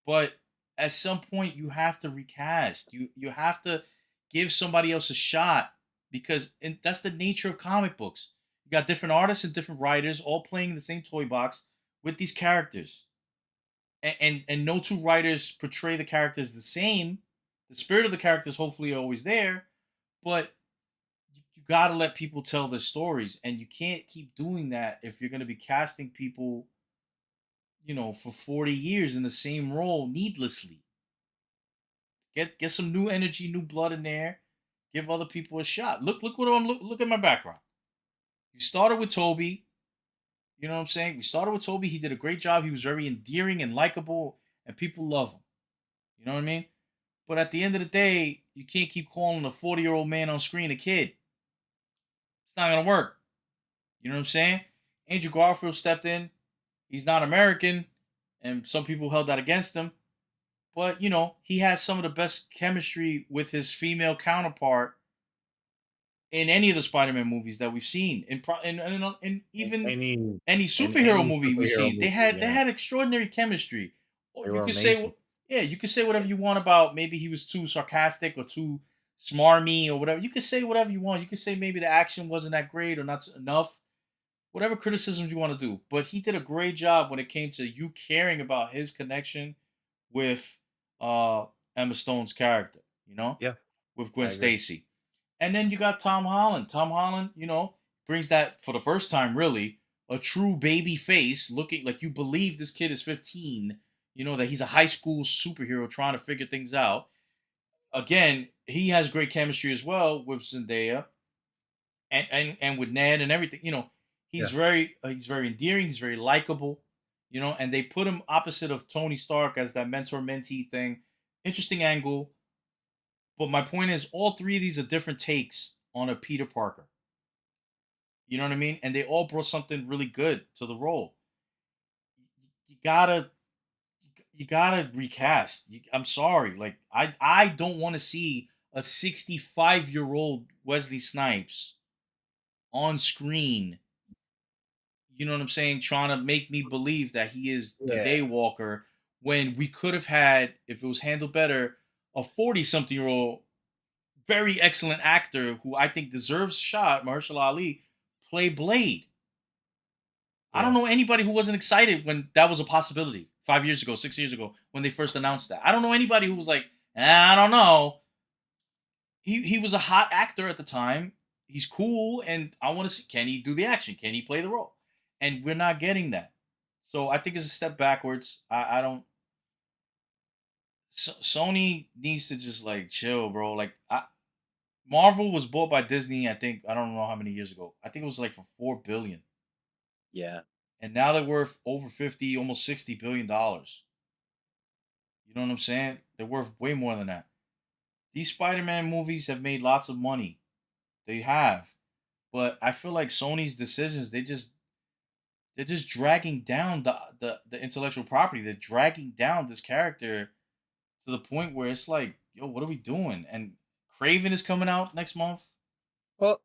[SPEAKER 1] but at some point you have to recast. You have to give somebody else a shot because that's the nature of comic books. You got different artists and different writers all playing in the same toy box with these characters, and no two writers portray the characters the same. The spirit of the characters hopefully are always there, but you got to let people tell their stories, and you can't keep doing that if you're going to be casting people for 40 years in the same role needlessly. Get some new energy, new blood in there. Give other people a shot. Look what look at my background. You started with Toby. You know what I'm saying? We started with Toby. He did a great job. He was very endearing and likable, and people love him. You know what I mean? But at the end of the day, you can't keep calling a 40-year-old man on screen a kid. It's not gonna work. You know what I'm saying? Andrew Garfield stepped in. He's not American, and some people held that against him. But he has some of the best chemistry with his female counterpart in any of the Spider-Man movies that we've seen, in even
[SPEAKER 2] Any
[SPEAKER 1] any
[SPEAKER 2] in
[SPEAKER 1] superhero
[SPEAKER 2] any
[SPEAKER 1] movie we've
[SPEAKER 2] superhero
[SPEAKER 1] seen. They
[SPEAKER 2] movie,
[SPEAKER 1] had they
[SPEAKER 2] yeah.
[SPEAKER 1] had extraordinary chemistry.
[SPEAKER 2] They
[SPEAKER 1] You
[SPEAKER 2] were
[SPEAKER 1] could say,
[SPEAKER 2] amazing.
[SPEAKER 1] yeah, you could say whatever you want about maybe he was too sarcastic or too smarmy or whatever. You could say whatever you want. You could say maybe the action wasn't that great or not enough. Whatever criticisms you want to do, but he did a great job when it came to you caring about his connection with Emma Stone's character,
[SPEAKER 2] Yeah,
[SPEAKER 1] with
[SPEAKER 2] I
[SPEAKER 1] Gwen
[SPEAKER 2] agree.
[SPEAKER 1] Stacy. And then you got Tom Holland. Tom Holland, brings that for the first time, really, a true baby face, looking like you believe this kid is 15, that he's a high school superhero trying to figure things out. Again, he has great chemistry as well with Zendaya and with Ned and everything. He's
[SPEAKER 2] Yeah.
[SPEAKER 1] very endearing. He's very likable. And they put him opposite of Tony Stark as that mentor mentee thing. Interesting angle. But my point is, all three of these are different takes on a Peter Parker. You know what I mean? And they all brought something really good to the role. You gotta recast. I'm sorry, like I don't want to see a 65-year-old Wesley Snipes on screen. You know what I'm saying? Trying to make me believe that he is the
[SPEAKER 2] Yeah.
[SPEAKER 1] Daywalker when we could have had, if it was handled better, a 40-something-year-old very excellent actor who I think deserves a shot, Mahershala Ali, play Blade. I don't
[SPEAKER 2] Yeah.
[SPEAKER 1] know anybody who wasn't excited when that was a possibility 5 years ago, 6 years ago, when they first announced that. I don't know anybody who was like, I don't know. He was a hot actor at the time. He's cool, and I want to see, can he do the action? Can he play the role? And we're not getting that. So I think it's a step backwards. I don't. Sony needs to just like chill, bro. Like Marvel was bought by Disney. I think I don't know how many years ago. I think it was like for 4 billion,
[SPEAKER 2] Yeah.
[SPEAKER 1] and now they're worth over 50, almost $60 billion. You know what I'm saying? They're worth way more than that. These Spider-Man movies have made lots of money. They have, but I feel like Sony's decisions they're just dragging down the intellectual property. They're dragging down this character to the point where it's like, yo, what are we doing? And Craven is coming out next month.
[SPEAKER 2] Well,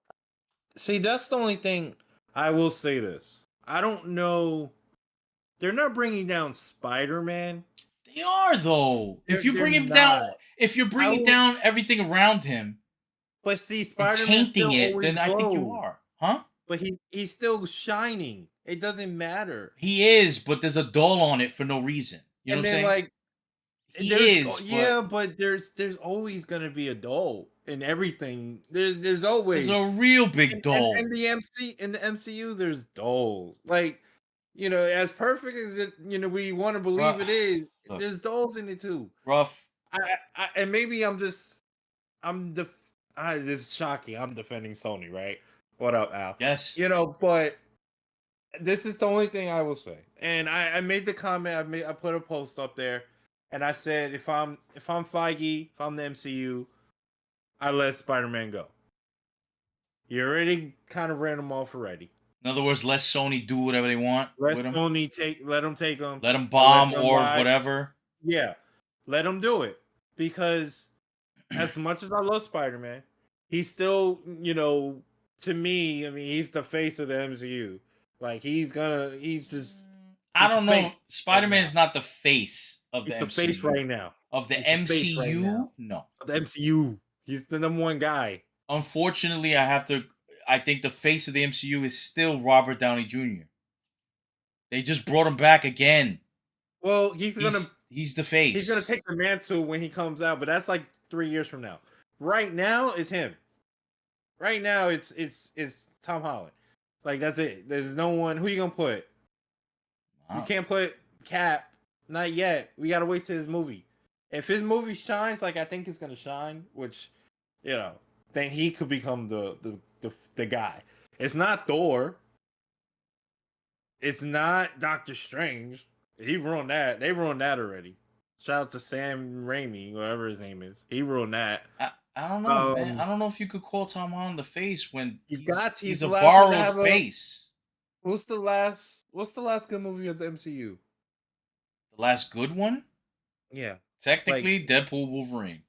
[SPEAKER 2] see, that's the only thing I will say this. I don't know. They're not bringing down Spider-Man.
[SPEAKER 1] They are though. If you
[SPEAKER 2] They're
[SPEAKER 1] bring him down,
[SPEAKER 2] not.
[SPEAKER 1] if you're
[SPEAKER 2] I
[SPEAKER 1] bringing
[SPEAKER 2] will,
[SPEAKER 1] down everything around him
[SPEAKER 2] but see,
[SPEAKER 1] and
[SPEAKER 2] Spider-Man
[SPEAKER 1] tainting
[SPEAKER 2] still
[SPEAKER 1] it,
[SPEAKER 2] always
[SPEAKER 1] then I think you
[SPEAKER 2] glows.
[SPEAKER 1] are, huh?
[SPEAKER 2] But he's still shining. It doesn't matter.
[SPEAKER 1] He is, but there's a dull on it for no reason. You know what
[SPEAKER 2] And
[SPEAKER 1] I'm
[SPEAKER 2] then
[SPEAKER 1] saying?
[SPEAKER 2] like
[SPEAKER 1] He is, but
[SPEAKER 2] yeah, but there's always gonna be a dull in everything. There's
[SPEAKER 1] there's
[SPEAKER 2] always
[SPEAKER 1] a real big
[SPEAKER 2] in
[SPEAKER 1] dull.
[SPEAKER 2] the MCU there's dulls. Like, as perfect as it we want to
[SPEAKER 1] Bruh,
[SPEAKER 2] believe it is,
[SPEAKER 1] look,
[SPEAKER 2] there's dulls in it too.
[SPEAKER 1] rough.
[SPEAKER 2] And maybe I'm just I'm def- this is shocking. I'm defending Sony, right? What up, Al?
[SPEAKER 1] Yes.
[SPEAKER 2] But this is the only thing I will say. And I made the comment. I put a post up there, and I said if I'm Feige, if I'm the MCU, I let Spider-Man go. You already kind of ran them off already.
[SPEAKER 1] In other words, let Sony do whatever they want
[SPEAKER 2] Let
[SPEAKER 1] with them.
[SPEAKER 2] Sony let them take them.
[SPEAKER 1] Let them bomb
[SPEAKER 2] them
[SPEAKER 1] or
[SPEAKER 2] ride.
[SPEAKER 1] whatever.
[SPEAKER 2] Yeah, let them do it because as much as I love Spider-Man, he's still, to me, I mean, he's the face of the MCU. Like he's just.
[SPEAKER 1] I don't know.
[SPEAKER 2] Face
[SPEAKER 1] Spider-Man
[SPEAKER 2] right
[SPEAKER 1] is not the face of the
[SPEAKER 2] He's the
[SPEAKER 1] MCU.
[SPEAKER 2] face right now.
[SPEAKER 1] Of the
[SPEAKER 2] He's the face right
[SPEAKER 1] MCU?
[SPEAKER 2] now.
[SPEAKER 1] No.
[SPEAKER 2] Of the MCU. He's the number one guy.
[SPEAKER 1] Unfortunately, I think the face of the MCU is still Robert Downey Jr. They just brought him back again.
[SPEAKER 2] Well,
[SPEAKER 1] he's the face.
[SPEAKER 2] He's gonna take the mantle when he comes out, but that's like 3 years from now. Right now, it's him. Right now, it's Tom Holland. Like that's it. There's no one. Who you gonna put? You can't put Cap. Not yet. We gotta wait till his movie. If his movie shines, like I think it's gonna shine, which, then he could become the guy. It's not Thor. It's not Doctor Strange. He ruined that. They ruined that already. Shout out to Sam Raimi, whatever his name is. He ruined that.
[SPEAKER 1] I don't know, man. I don't know if you could call Tom Holland the face when he's a
[SPEAKER 2] the last one to
[SPEAKER 1] borrowed
[SPEAKER 2] have
[SPEAKER 1] face.
[SPEAKER 2] What's the last good movie of the MCU?
[SPEAKER 1] The last good one?
[SPEAKER 2] Yeah.
[SPEAKER 1] Technically, Deadpool Wolverine.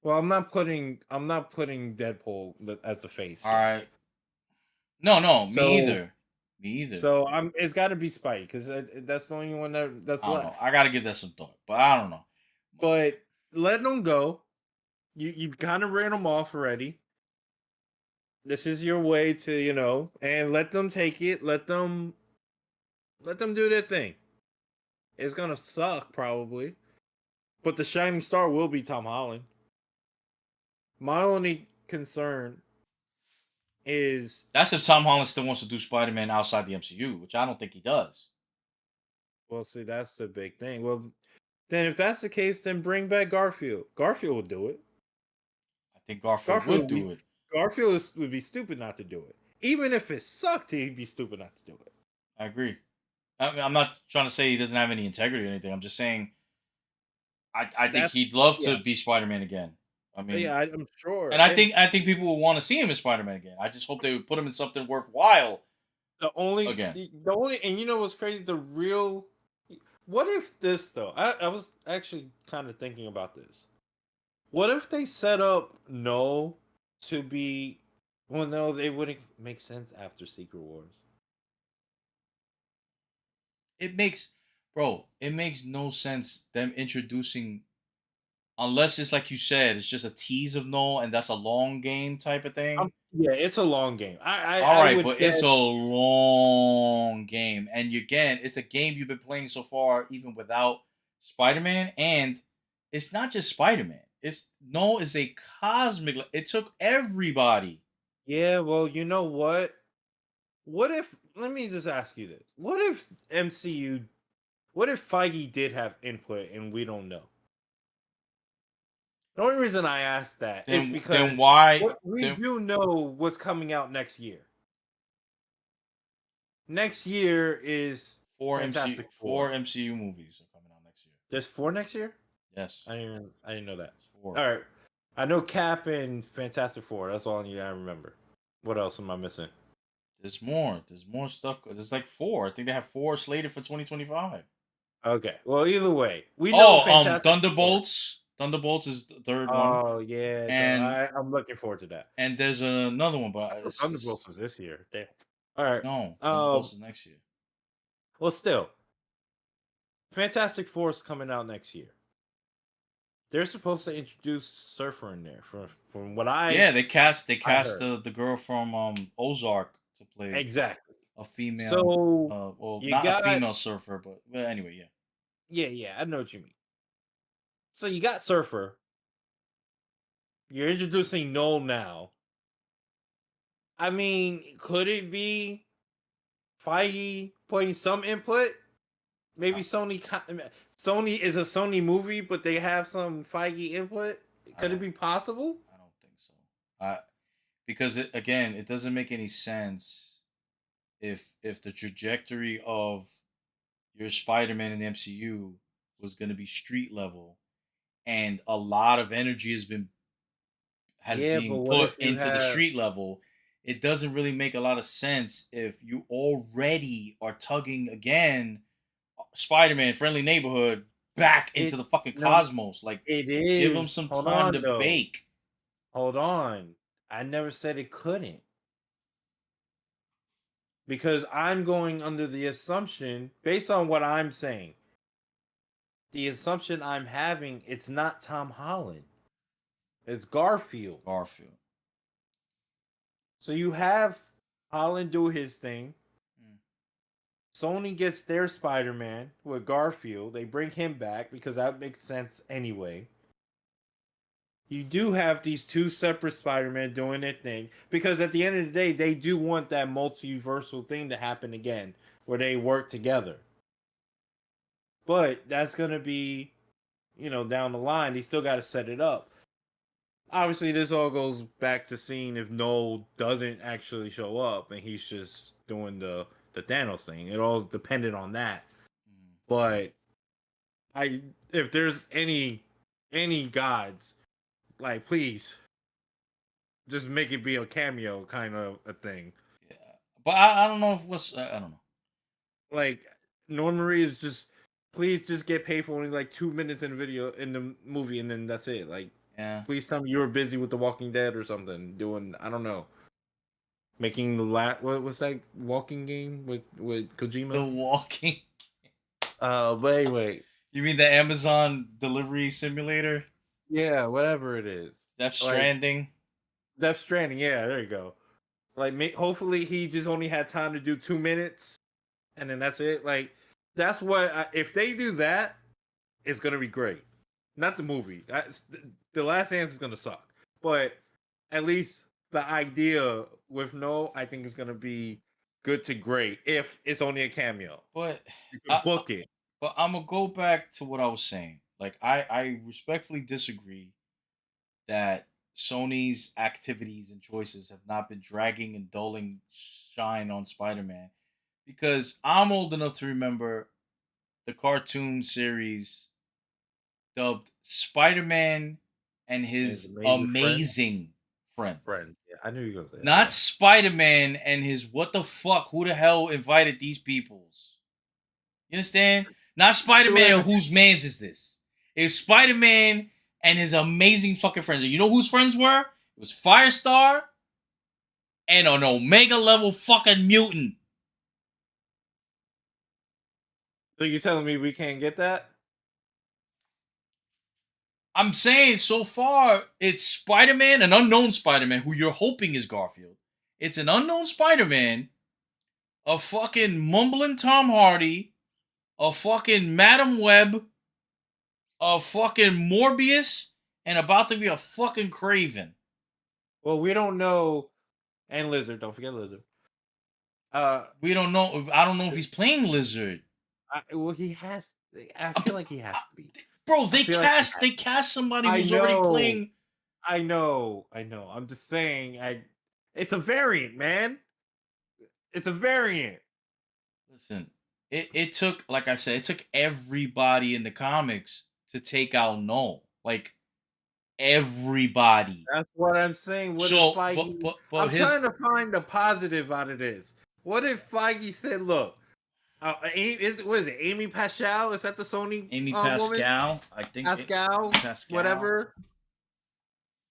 [SPEAKER 2] Well, I'm not putting Deadpool as the face.
[SPEAKER 1] All right. No, me either. Me either.
[SPEAKER 2] So it's got to be Spidey because that's the only one that's
[SPEAKER 1] I don't
[SPEAKER 2] left.
[SPEAKER 1] know. I got to give that some thought, but I don't know.
[SPEAKER 2] But let them go. You kind of ran them off already. This is your way to, and let them take it. Let them do their thing. It's gonna suck probably, but the shining star will be Tom Holland. My only concern is
[SPEAKER 1] that's if Tom Holland still wants to do Spider-Man outside the MCU, which I don't think he does.
[SPEAKER 2] Well, see, that's the big thing. Well, then if that's the case, then bring back Garfield. Garfield would do it.
[SPEAKER 1] I think Garfield would do it.
[SPEAKER 2] Garfield would be stupid not to do it. Even if it sucked, he'd be stupid not to do it.
[SPEAKER 1] I agree. I'm not trying to say he doesn't have any integrity or anything. I'm just saying I think he'd love to be Spider-Man again. I mean,
[SPEAKER 2] yeah, I'm sure.
[SPEAKER 1] And I think people will want to see him as Spider-Man again. I just hope they would put him in something worthwhile.
[SPEAKER 2] And you know what's crazy? What if this though? I was actually kind of thinking about this. What if they set up No to be? Well, no, they wouldn't make sense after Secret Wars.
[SPEAKER 1] It makes no sense them introducing, unless it's like you said, it's just a tease of No, and that's a long game type of thing.
[SPEAKER 2] Yeah, it's a long game.
[SPEAKER 1] It's a long game, and again, it's a game you've been playing so far, even without Spider-Man, and it's not just Spider-Man. No is a cosmic. It took everybody.
[SPEAKER 2] Yeah, well, you know what? What if? Let me just ask you this: what if MCU? What if Feige did have input and we don't know? The only reason I asked that is because what we do know what's coming out next year. Next year is
[SPEAKER 1] four MCU movies are coming out next year.
[SPEAKER 2] There's 4 next year?
[SPEAKER 1] Yes.
[SPEAKER 2] I didn't know that.
[SPEAKER 1] 4.
[SPEAKER 2] All right. I know Cap and Fantastic Four. That's all I remember. What else am I missing?
[SPEAKER 1] There's more. There's more stuff. There's like 4. I think they have 4 slated for 2025.
[SPEAKER 2] Okay. Well, either way, we know
[SPEAKER 1] Thunderbolts. Thunderbolts is the third one.
[SPEAKER 2] Oh yeah, and I'm looking forward to that.
[SPEAKER 1] And there's another one, but
[SPEAKER 2] Thunderbolts was this year. Damn. All right.
[SPEAKER 1] No, Thunderbolts is next year.
[SPEAKER 2] Well, still, Fantastic Four is coming out next year. They're supposed to introduce Surfer in there, from what I
[SPEAKER 1] they cast the girl from Ozark to play
[SPEAKER 2] exactly
[SPEAKER 1] a female.
[SPEAKER 2] So
[SPEAKER 1] a female surfer, but anyway,
[SPEAKER 2] yeah, I know what you mean. So you got Surfer. You're introducing Noel now. I mean, could it be Feige putting some input? Maybe Sony is a Sony movie, but they have some Feige input. Could it be possible?
[SPEAKER 1] I don't think Because again, it doesn't make any sense if the trajectory of your Spider-Man in the MCU was going to be street level, and a lot of energy has
[SPEAKER 2] Yeah, but
[SPEAKER 1] been
[SPEAKER 2] what
[SPEAKER 1] put
[SPEAKER 2] if you
[SPEAKER 1] into the
[SPEAKER 2] have
[SPEAKER 1] street level. It doesn't really make a lot of sense if you already are tugging again Spider-Man friendly neighborhood back into
[SPEAKER 2] it?
[SPEAKER 1] the fucking
[SPEAKER 2] No,
[SPEAKER 1] cosmos. Like,
[SPEAKER 2] it
[SPEAKER 1] give them
[SPEAKER 2] is.
[SPEAKER 1] some
[SPEAKER 2] Hold
[SPEAKER 1] time to
[SPEAKER 2] on, though.
[SPEAKER 1] bake.
[SPEAKER 2] Hold on. I never said it couldn't because I'm going under the assumption, based on what I'm saying, the assumption I'm having, it's not Tom Holland, it's Garfield.
[SPEAKER 1] Garfield.
[SPEAKER 2] So you have Holland do his thing.
[SPEAKER 1] Mm.
[SPEAKER 2] Sony gets their Spider-Man with Garfield. They bring him back because that makes sense anyway. You do have these two separate Spider-Man doing their thing because at the end of the day, they do want that multiversal thing to happen again where they work together. But that's going to be, down the line. They still got to set it up. Obviously, this all goes back to seeing if Noel doesn't actually show up and he's just doing the Thanos thing. It all depended on that.
[SPEAKER 1] Mm.
[SPEAKER 2] But if there's any gods, like, please just make it be a cameo kind of a thing.
[SPEAKER 1] Yeah, but I don't know if what's I don't know.
[SPEAKER 2] Like, Norman Reedus, just please just get paid for only like 2 minutes in the video in the movie, and then that's it. Like,
[SPEAKER 1] Yeah,
[SPEAKER 2] please tell me you were busy with The Walking Dead or something, doing, I don't know, making what was that walking game with
[SPEAKER 1] The
[SPEAKER 2] Kojima?
[SPEAKER 1] Walking.
[SPEAKER 2] But anyway,
[SPEAKER 1] You mean the Amazon delivery simulator?
[SPEAKER 2] yeah, whatever it is,
[SPEAKER 1] Death
[SPEAKER 2] like
[SPEAKER 1] Stranding.
[SPEAKER 2] Death Stranding. Yeah, there you go. Like, hopefully he just only had time to do 2 minutes, and then that's it. Like, that's what if they do that, it's gonna be great. Not the movie. The Last Dance is gonna suck, but at least the idea with No, I think is gonna be good to great if it's only a cameo.
[SPEAKER 1] But
[SPEAKER 2] You can
[SPEAKER 1] I,
[SPEAKER 2] book it.
[SPEAKER 1] but I'm gonna go back to what I was saying. Like, I respectfully disagree that Sony's activities and choices have not been dragging and dulling shine on Spider-Man, because I'm old enough to remember the cartoon series dubbed Spider-Man and
[SPEAKER 2] His
[SPEAKER 1] his
[SPEAKER 2] amazing
[SPEAKER 1] amazing friends.
[SPEAKER 2] friends. Yeah, I knew you were gonna say that.
[SPEAKER 1] Not Spider-Man and his what the fuck, who the hell invited these peoples? You understand? Not Spider-Man and whose mans is this? It's Spider-Man and his amazing fucking friends. And you know whose friends were? It was Firestar and an Omega level fucking mutant.
[SPEAKER 2] So you telling me we can't get that?
[SPEAKER 1] I'm saying so far, it's Spider-Man, an unknown Spider-Man, who you're hoping is Garfield. It's an unknown Spider-Man, a fucking mumbling Tom Hardy, a fucking Madam Web, a fucking Morbius, and about to be a fucking Craven.
[SPEAKER 2] Well, we don't know. And Lizard, don't forget Lizard.
[SPEAKER 1] We don't know. I don't know if he's playing Lizard.
[SPEAKER 2] Well, he has. I feel like he has to be.
[SPEAKER 1] Bro,
[SPEAKER 2] I feel like he has.
[SPEAKER 1] they cast somebody
[SPEAKER 2] I
[SPEAKER 1] who's already
[SPEAKER 2] know.
[SPEAKER 1] playing.
[SPEAKER 2] I know. I'm just saying. It's a variant, man. It's a variant.
[SPEAKER 1] Listen, it took, like I said, it took everybody in the comics to take out Null. Like, everybody.
[SPEAKER 2] That's what I'm saying. What if
[SPEAKER 1] So,
[SPEAKER 2] Feige?
[SPEAKER 1] but
[SPEAKER 2] I'm
[SPEAKER 1] his
[SPEAKER 2] trying to find the positive out of this. What if Feige said, "Look, what is it? Amy Pascal? Is that the Sony
[SPEAKER 1] Amy
[SPEAKER 2] woman?
[SPEAKER 1] Pascal, I think
[SPEAKER 2] Pascal,
[SPEAKER 1] Pascal,
[SPEAKER 2] whatever.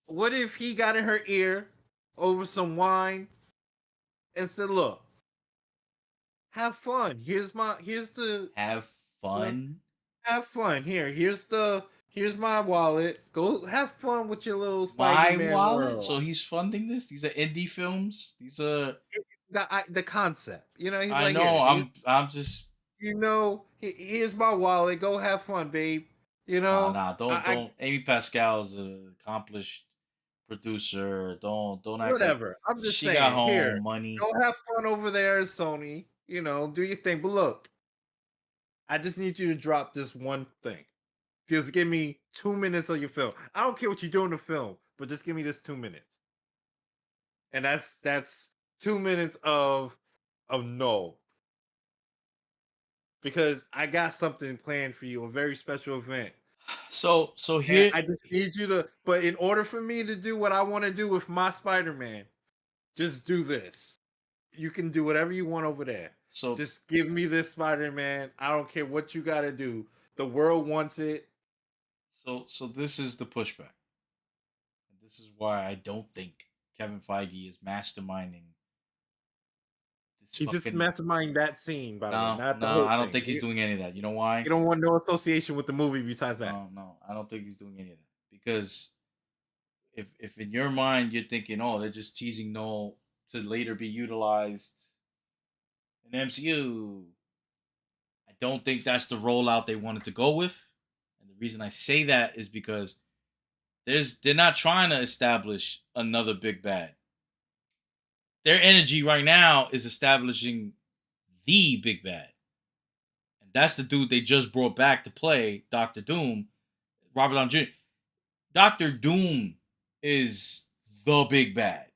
[SPEAKER 2] What if he got in her ear over some wine and said, "Look, have fun. Here's the
[SPEAKER 1] have fun.
[SPEAKER 2] have fun. Here's my wallet. Go have fun with your little
[SPEAKER 1] My
[SPEAKER 2] Spider-Man
[SPEAKER 1] wallet.
[SPEAKER 2] world."
[SPEAKER 1] So he's funding this. These are indie films. These are.
[SPEAKER 2] The concept, he's
[SPEAKER 1] I
[SPEAKER 2] like,
[SPEAKER 1] know.
[SPEAKER 2] here,
[SPEAKER 1] I'm just.
[SPEAKER 2] here's my wallet. Go have fun, babe.
[SPEAKER 1] Nah. Don't. Amy Pascal is an accomplished producer. Don't act like
[SPEAKER 2] Whatever. I'm just
[SPEAKER 1] she got her
[SPEAKER 2] saying,
[SPEAKER 1] own
[SPEAKER 2] here,
[SPEAKER 1] money.
[SPEAKER 2] go have fun over there, Sony. Do your thing. But look, I just need you to drop this one thing. Just give me 2 minutes of your film. I don't care what you do in the film, but just give me this 2 minutes. and that's 2 minutes of no. Because I got something planned for you, a very special event.
[SPEAKER 1] So
[SPEAKER 2] And
[SPEAKER 1] here,
[SPEAKER 2] I just need you to, but in order for me to do what I want to do with my Spider-Man, just do this. You can do whatever you want over there.
[SPEAKER 1] so
[SPEAKER 2] Just give me this Spider-Man. I don't care what you got to do. The world wants it.
[SPEAKER 1] so this is the pushback. And this is why I don't think Kevin Feige is masterminding this
[SPEAKER 2] He's just
[SPEAKER 1] fucking.
[SPEAKER 2] masterminding that scene, by the way,
[SPEAKER 1] No,
[SPEAKER 2] not the
[SPEAKER 1] no,
[SPEAKER 2] whole
[SPEAKER 1] I don't
[SPEAKER 2] thing.
[SPEAKER 1] think he's doing any of that. You know why?
[SPEAKER 2] You don't want no association with the movie besides that.
[SPEAKER 1] No, I don't think he's doing any of that because if in your mind you're thinking, oh, they're just teasing Null to later be utilized in MCU, I don't think that's the rollout they wanted to go with. And the reason I say that is because they're not trying to establish another big bad. Their energy right now is establishing the big bad. And that's the dude they just brought back to play Doctor Doom, Robert Downey Jr. Doctor Doom is the big bad.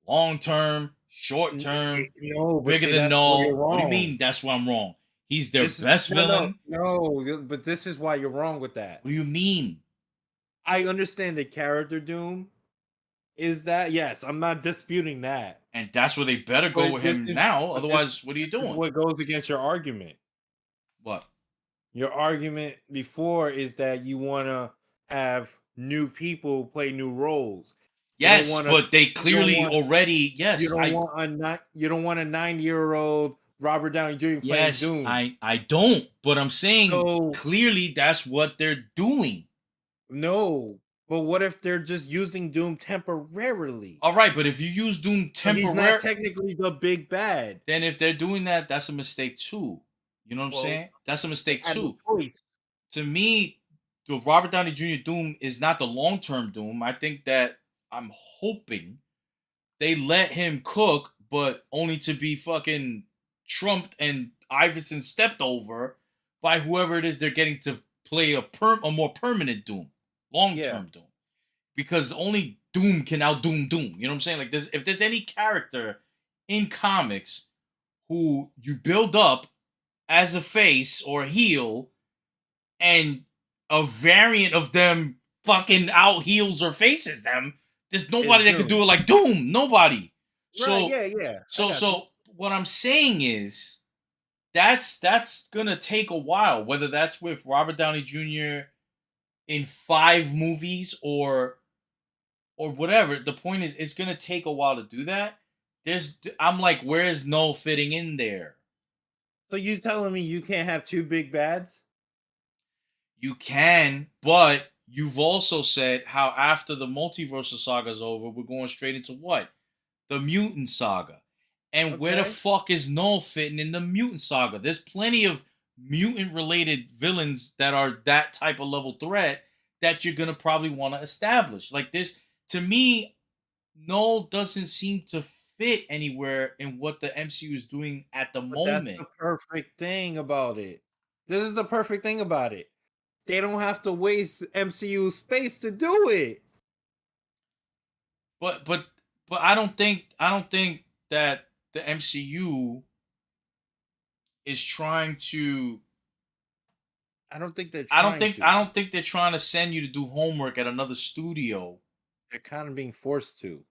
[SPEAKER 1] Long term, short term,
[SPEAKER 2] No, but
[SPEAKER 1] bigger
[SPEAKER 2] see,
[SPEAKER 1] than
[SPEAKER 2] that's where you're
[SPEAKER 1] Null. What do you
[SPEAKER 2] wrong.
[SPEAKER 1] mean that's why I'm wrong? He's their
[SPEAKER 2] This is
[SPEAKER 1] best villain.
[SPEAKER 2] no, but this is why you're wrong with that.
[SPEAKER 1] What do you mean?
[SPEAKER 2] I understand the character Doom is that. Yes, I'm not disputing that.
[SPEAKER 1] And that's where they better go
[SPEAKER 2] But
[SPEAKER 1] with
[SPEAKER 2] this
[SPEAKER 1] him
[SPEAKER 2] is
[SPEAKER 1] now.
[SPEAKER 2] but
[SPEAKER 1] Otherwise, what are you
[SPEAKER 2] this is
[SPEAKER 1] doing?
[SPEAKER 2] what goes against your argument.
[SPEAKER 1] What?
[SPEAKER 2] Your argument before is that you want to have new people play new roles. You don't
[SPEAKER 1] Yes,
[SPEAKER 2] wanna-
[SPEAKER 1] but they
[SPEAKER 2] you don't
[SPEAKER 1] clearly
[SPEAKER 2] want-
[SPEAKER 1] already. Yes,
[SPEAKER 2] you don't want a 90-year-old Robert Downey Jr. playing
[SPEAKER 1] yes,
[SPEAKER 2] Doom.
[SPEAKER 1] I don't. But I'm saying
[SPEAKER 2] So-
[SPEAKER 1] clearly that's what they're doing.
[SPEAKER 2] No, but what if they're just using Doom temporarily?
[SPEAKER 1] All right, but if you use Doom
[SPEAKER 2] So he's
[SPEAKER 1] temporarily,
[SPEAKER 2] not technically the big bad.
[SPEAKER 1] then if they're doing that, that's a mistake too. You know what I'm
[SPEAKER 2] Well,
[SPEAKER 1] saying? That's a mistake
[SPEAKER 2] Had no
[SPEAKER 1] too.
[SPEAKER 2] choice.
[SPEAKER 1] To me, the Robert Downey Jr. Doom is not the long term Doom. I think that I'm hoping they let him cook, but only to be fucking trumped and Iverson stepped over by whoever it is they're getting to play a more permanent Doom, long term Doom, because only Doom can outdoom Doom. You know what I'm saying? Like, if there's any character in comics who you build up as a face or a heel, and a variant of them fucking out heals or faces them, there's nobody that could do it like Doom. Nobody. So
[SPEAKER 2] Right, yeah.
[SPEAKER 1] so what I'm saying is that's gonna take a while, whether that's with Robert Downey Jr. in 5 movies or whatever. The point is it's gonna take a while to do that. I'm like, where's Null fitting in there?
[SPEAKER 2] So you telling me you can't have 2 big bads?
[SPEAKER 1] You can, but you've also said how after the multiversal saga's over, we're going straight into what? The mutant saga. And where the
[SPEAKER 2] Okay.
[SPEAKER 1] fuck is Null fitting in the mutant saga? There's plenty of mutant related villains that are that type of level threat that you're gonna probably want to establish. Like this, to me, Null doesn't seem to fit anywhere in what the MCU is doing at the
[SPEAKER 2] But
[SPEAKER 1] moment.
[SPEAKER 2] that's the perfect thing about it. This is the perfect thing about it. They don't have to waste MCU space to do it.
[SPEAKER 1] But I don't think that the MCU is trying to.
[SPEAKER 2] I don't think they're
[SPEAKER 1] I
[SPEAKER 2] trying to.
[SPEAKER 1] don't think they're trying to send you to do homework at another studio.
[SPEAKER 2] They're kind of being forced to.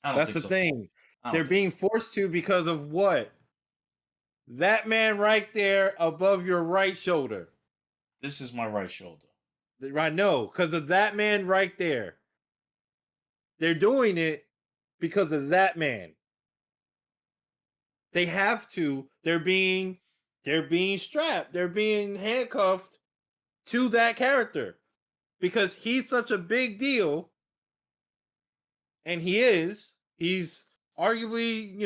[SPEAKER 1] I don't
[SPEAKER 2] That's
[SPEAKER 1] think
[SPEAKER 2] the
[SPEAKER 1] so.
[SPEAKER 2] thing.
[SPEAKER 1] I don't
[SPEAKER 2] They're
[SPEAKER 1] think
[SPEAKER 2] being forced to because of what? That man right there above your right shoulder.
[SPEAKER 1] this is my right shoulder.
[SPEAKER 2] Right, no, because of that man right there. They're doing it because of that man. They have to. They're being strapped. They're being handcuffed to that character because he's such a big deal, and he's arguably,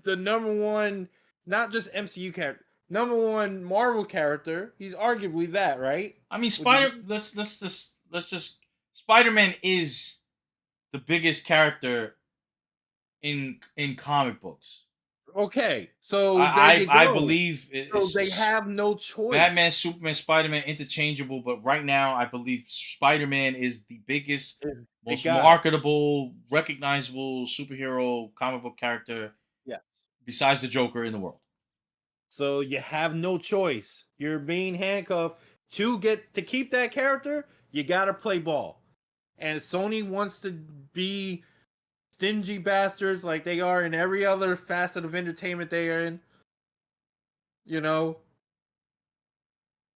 [SPEAKER 2] the number one, not just MCU character, number one Marvel character. He's arguably that, right?
[SPEAKER 1] I mean, let's just Spider-Man is the biggest character in comic books.
[SPEAKER 2] Okay, so there you
[SPEAKER 1] I
[SPEAKER 2] go.
[SPEAKER 1] believe
[SPEAKER 2] So they
[SPEAKER 1] it's
[SPEAKER 2] have no choice.
[SPEAKER 1] Batman, Superman, Spider Man interchangeable, but right now I believe Spider Man is the biggest,
[SPEAKER 2] They
[SPEAKER 1] most
[SPEAKER 2] got it.
[SPEAKER 1] marketable, recognizable superhero comic book character
[SPEAKER 2] Yes.
[SPEAKER 1] besides the Joker in the world.
[SPEAKER 2] So you have no choice. You're being handcuffed to get to keep that character. You got to play ball. And Sony wants to be stingy bastards like they are in every other facet of entertainment they are in. You know,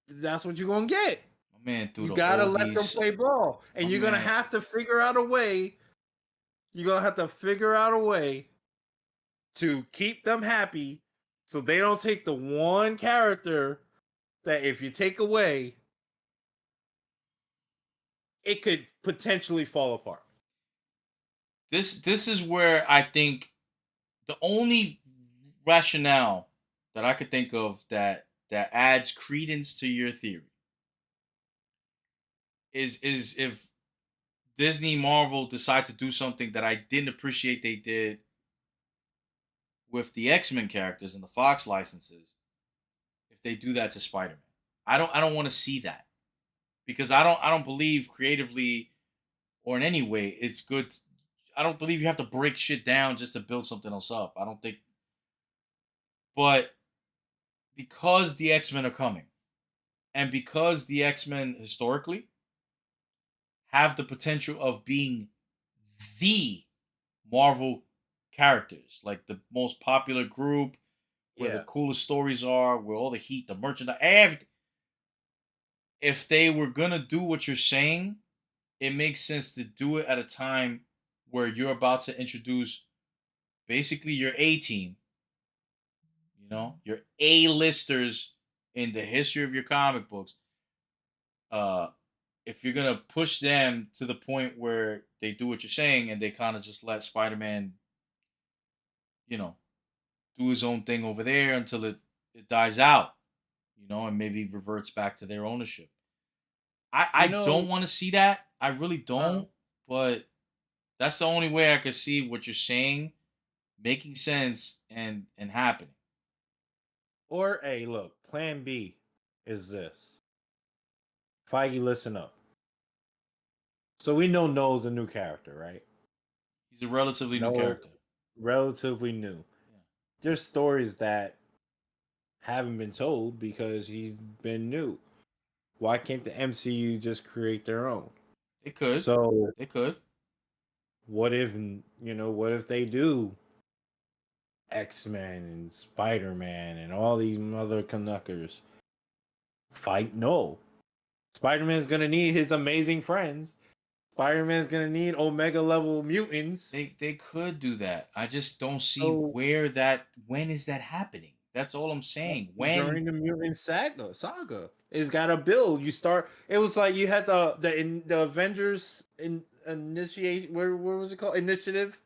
[SPEAKER 2] that's what you're gonna get.
[SPEAKER 1] My man threw
[SPEAKER 2] You
[SPEAKER 1] the
[SPEAKER 2] gotta let them
[SPEAKER 1] oldies.
[SPEAKER 2] play ball,
[SPEAKER 1] My
[SPEAKER 2] and you're gonna
[SPEAKER 1] man,
[SPEAKER 2] have to figure out a way. You're gonna have to figure out a way to keep them happy, so they don't take the one character that if you take away, it could potentially fall apart.
[SPEAKER 1] this is where I think the only rationale that I could think of that adds credence to your theory is if Disney Marvel decide to do something that I didn't appreciate they did with the X-Men characters and the Fox licenses, if they do that to Spider-Man. I don't want to see that because I don't believe creatively or in any way it's good. I don't believe you have to break shit down just to build something else up. I don't think, but because the X-Men are coming and because the X-Men historically have the potential of being the Marvel characters, like the most popular group, where the
[SPEAKER 2] Yeah.
[SPEAKER 1] coolest stories are, where all the heat, the merchandise, everything. If they were gonna do what you're saying, it makes sense to do it at a time where you're about to introduce basically your A team, your A-listers in the history of your comic books. Uh, if you're gonna push them to the point where they do what you're saying and they kind of just let Spider-Man, you know, do his own thing over there until it dies out, and maybe reverts back to their ownership. I
[SPEAKER 2] You
[SPEAKER 1] don't
[SPEAKER 2] know,
[SPEAKER 1] want to see that. I really
[SPEAKER 2] uh,
[SPEAKER 1] don't. But that's the only way I could see what you're saying making sense and happening.
[SPEAKER 2] or a look, plan B is this. Feige, listen up. So we know Noel's a new character, right?
[SPEAKER 1] He's a relatively new
[SPEAKER 2] No,
[SPEAKER 1] character.
[SPEAKER 2] relatively new.
[SPEAKER 1] Yeah.
[SPEAKER 2] There's stories that haven't been told because he's been new. Why can't the MCU just create their own?
[SPEAKER 1] They could.
[SPEAKER 2] So
[SPEAKER 1] They could.
[SPEAKER 2] what if they do X-Men and Spider-Man and all these mother Canuckers fight Noel? Spider-Man's gonna need his amazing friends. Spider-Man's gonna need Omega level mutants.
[SPEAKER 1] They could do that. I just don't see
[SPEAKER 2] So
[SPEAKER 1] when is that happening? That's all I'm saying.
[SPEAKER 2] during
[SPEAKER 1] When
[SPEAKER 2] the mutant saga, it's got to build. You start. It was like you had the Avengers initiation. Where was it called? Initiative.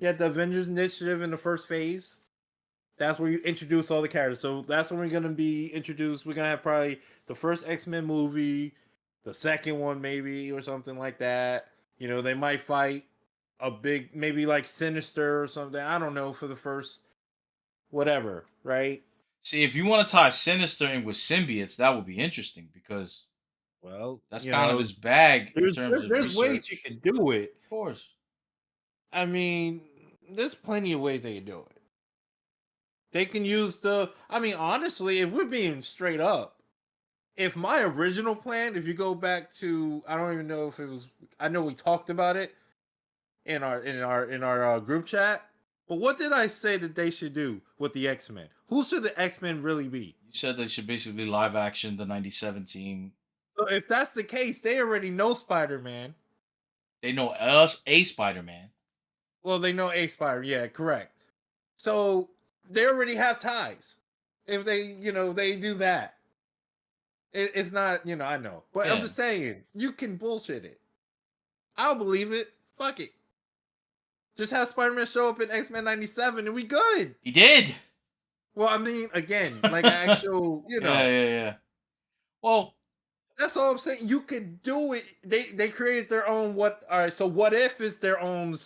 [SPEAKER 2] You had the Avengers initiative in the first phase. That's where you introduce all the characters. So that's when we're gonna be introduced. We're gonna have probably the first X-Men movie, the second one maybe or something like that. They might fight a big maybe like Sinister or something. I don't know for the first whatever, right?
[SPEAKER 1] See, if you want to tie Sinister in with symbiotes, that would be interesting because
[SPEAKER 2] Well,
[SPEAKER 1] that's kind of his
[SPEAKER 2] there's
[SPEAKER 1] bag in
[SPEAKER 2] there's,
[SPEAKER 1] terms of
[SPEAKER 2] there's ways you
[SPEAKER 1] research.
[SPEAKER 2] can do it.
[SPEAKER 1] Of course.
[SPEAKER 2] I mean, there's plenty of ways they can do it. They can use I mean, honestly, if we're being straight up, if my original plan, if you go back to, I don't even know if it was, I know we talked about it in our group chat. But what did I say that they should do with the X-Men? Who should the X-Men really be?
[SPEAKER 1] You said they should basically live action the 97 team.
[SPEAKER 2] So if that's the case, they already know Spider-Man.
[SPEAKER 1] They know us, a Spider-Man.
[SPEAKER 2] Well, they know a Spider. Yeah, correct. So they already have ties. If they do that, it's not. I know, but I'm
[SPEAKER 1] Yeah.
[SPEAKER 2] just saying you can bullshit it. I'll believe it. Fuck it. Just have Spider-Man show up in X-Men '97 and we good.
[SPEAKER 1] He did.
[SPEAKER 2] Well, I mean, again, like actual,
[SPEAKER 1] Yeah. Well,
[SPEAKER 2] that's all I'm saying. You could do it. They created their own what? All right, so what if it's their own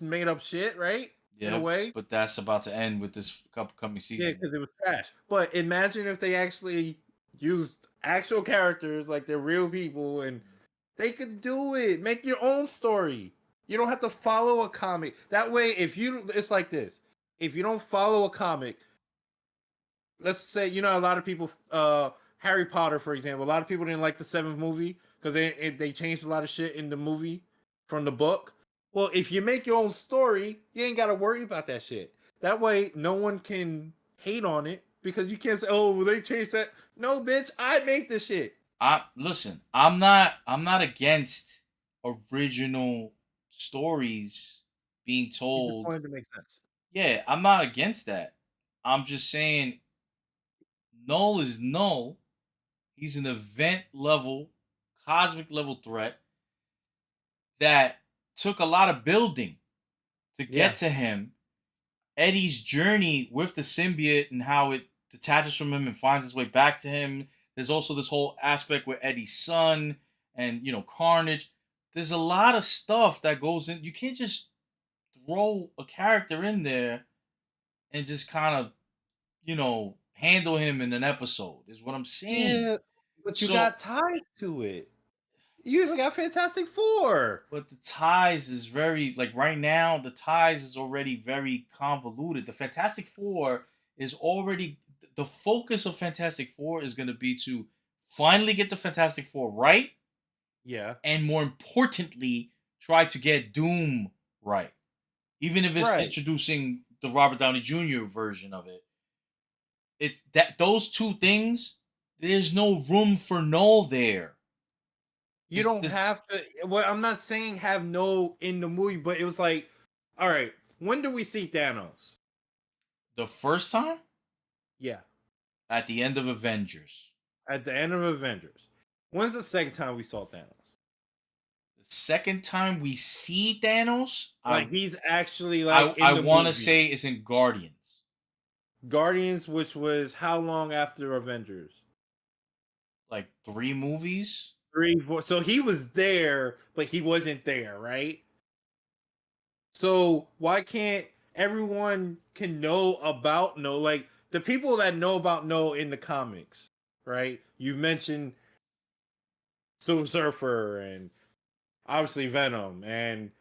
[SPEAKER 2] made up shit, right? in a
[SPEAKER 1] Yeah,
[SPEAKER 2] way.
[SPEAKER 1] but that's about to end with this upcoming
[SPEAKER 2] Yeah,
[SPEAKER 1] season.
[SPEAKER 2] because it was trash. But imagine if they actually used actual characters, like they're real people, and they could do it. Make your own story. You don't have to follow a comic. That way, it's like this. If you don't follow a comic, let's say a lot of people, Harry Potter, for example, a lot of people didn't like the seventh movie because they changed a lot of shit in the movie from the book. Well, if you make your own story, you ain't got to worry about that shit. That way, no one can hate on it because you can't say, "Oh, well, they changed that." No, bitch, I make this shit.
[SPEAKER 1] I listen. I'm not against original stories being
[SPEAKER 2] You just
[SPEAKER 1] told.
[SPEAKER 2] wanted to make sense.
[SPEAKER 1] Yeah, I'm not against that. I'm just saying Null is Null. He's an event level, cosmic level threat that took a lot of building to
[SPEAKER 2] Yeah,
[SPEAKER 1] get to him. Eddie's journey with the symbiote and how it detaches from him and finds its way back to him. There's also this whole aspect with Eddie's son and Carnage. There's a lot of stuff that goes in. You can't just throw a character in there and just kind of handle him in an episode. Is what I'm saying.
[SPEAKER 2] yeah, but you
[SPEAKER 1] So,
[SPEAKER 2] got ties to it. You even got Fantastic Four.
[SPEAKER 1] but the ties is very like right now. The ties is already very convoluted. The Fantastic Four is already the focus of Fantastic Four is going to be to finally get the Fantastic Four right,
[SPEAKER 2] Yeah,
[SPEAKER 1] and more importantly, try to get Doom right. Even if it's
[SPEAKER 2] right.
[SPEAKER 1] introducing the Robert Downey Jr. version of it, it's that those two things. There's no room for null there.
[SPEAKER 2] You
[SPEAKER 1] This
[SPEAKER 2] don't
[SPEAKER 1] this
[SPEAKER 2] have to. Well, I'm not saying have no in the movie, but it was like, all right, when do we see Thanos?
[SPEAKER 1] the first time
[SPEAKER 2] Yeah,
[SPEAKER 1] at the end of Avengers.
[SPEAKER 2] at the end of Avengers. When's the second time we saw Thanos?
[SPEAKER 1] The second time we see Thanos,
[SPEAKER 2] Like he's actually
[SPEAKER 1] I
[SPEAKER 2] like
[SPEAKER 1] I
[SPEAKER 2] in the
[SPEAKER 1] want to
[SPEAKER 2] movie.
[SPEAKER 1] say is in Guardians,
[SPEAKER 2] Guardians, which was how long after Avengers?
[SPEAKER 1] like 3 movies.
[SPEAKER 2] 3, 4. So he was there, but he wasn't there, right? So why can't everyone can know about No? Like the people that know about No in the comics, right? You've mentioned Silver Surfer and obviously Venom, and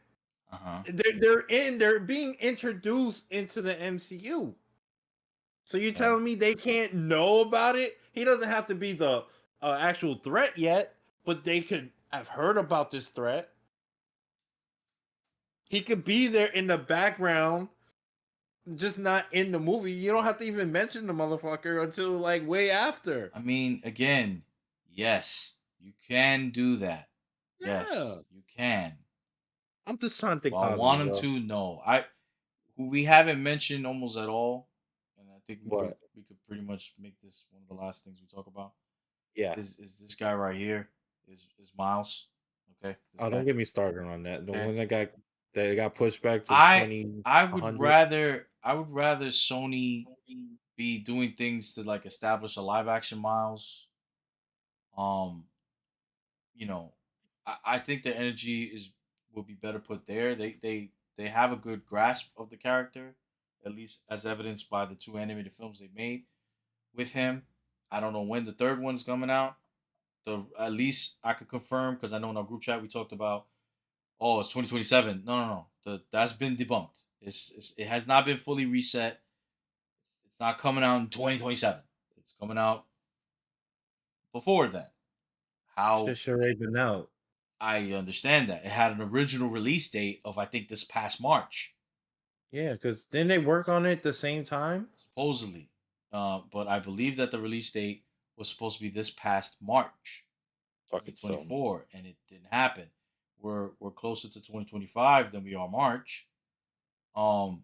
[SPEAKER 1] Uh huh.
[SPEAKER 2] they're being introduced into the MCU. So you're
[SPEAKER 1] Okay.
[SPEAKER 2] telling me they can't know about it? He doesn't have to be the actual threat yet, but they could have heard about this threat. He could be there in the background, just not in the movie. You don't have to even mention the motherfucker until like way after.
[SPEAKER 1] I mean, again, yes, you can do that.
[SPEAKER 2] Yeah,
[SPEAKER 1] Yes, you can.
[SPEAKER 2] I'm just trying to
[SPEAKER 1] Do
[SPEAKER 2] think
[SPEAKER 1] I want
[SPEAKER 2] positive,
[SPEAKER 1] him
[SPEAKER 2] bro.
[SPEAKER 1] to? No. Who we haven't mentioned almost at all, and I think we could
[SPEAKER 2] What?
[SPEAKER 1] we could pretty much make this one of the last things we talk about.
[SPEAKER 2] Yeah.
[SPEAKER 1] Is this guy right here? Is Miles? Okay, this
[SPEAKER 2] Oh, don't
[SPEAKER 1] guy.
[SPEAKER 2] get me started on that. The
[SPEAKER 1] Okay.
[SPEAKER 2] one that got pushed back to
[SPEAKER 1] I
[SPEAKER 2] 20
[SPEAKER 1] I would
[SPEAKER 2] 100.
[SPEAKER 1] rather Sony be doing things to like establish a live action Miles. Um, you know, I think the energy is would be better put there. They have a good grasp of the character, at least as evidenced by the 2 animated films they made with him. I don't know when the third one's coming out. The at least I could confirm because I know in our group chat we talked about, oh, it's 2027. No, no, no. That's been debunked. It has not been fully reset. It's not coming out in 2027. It's coming out before then. How
[SPEAKER 2] Shit should already been out.
[SPEAKER 1] I understand that. It had an original release date of I think this past March,
[SPEAKER 2] Yeah, because didn't they work on it at the same time?
[SPEAKER 1] supposedly. But I believe that the release date was supposed to be this past March,
[SPEAKER 2] Fucking Sony.
[SPEAKER 1] 2024, and it didn't happen. We're closer to 2025 than we are March. Um,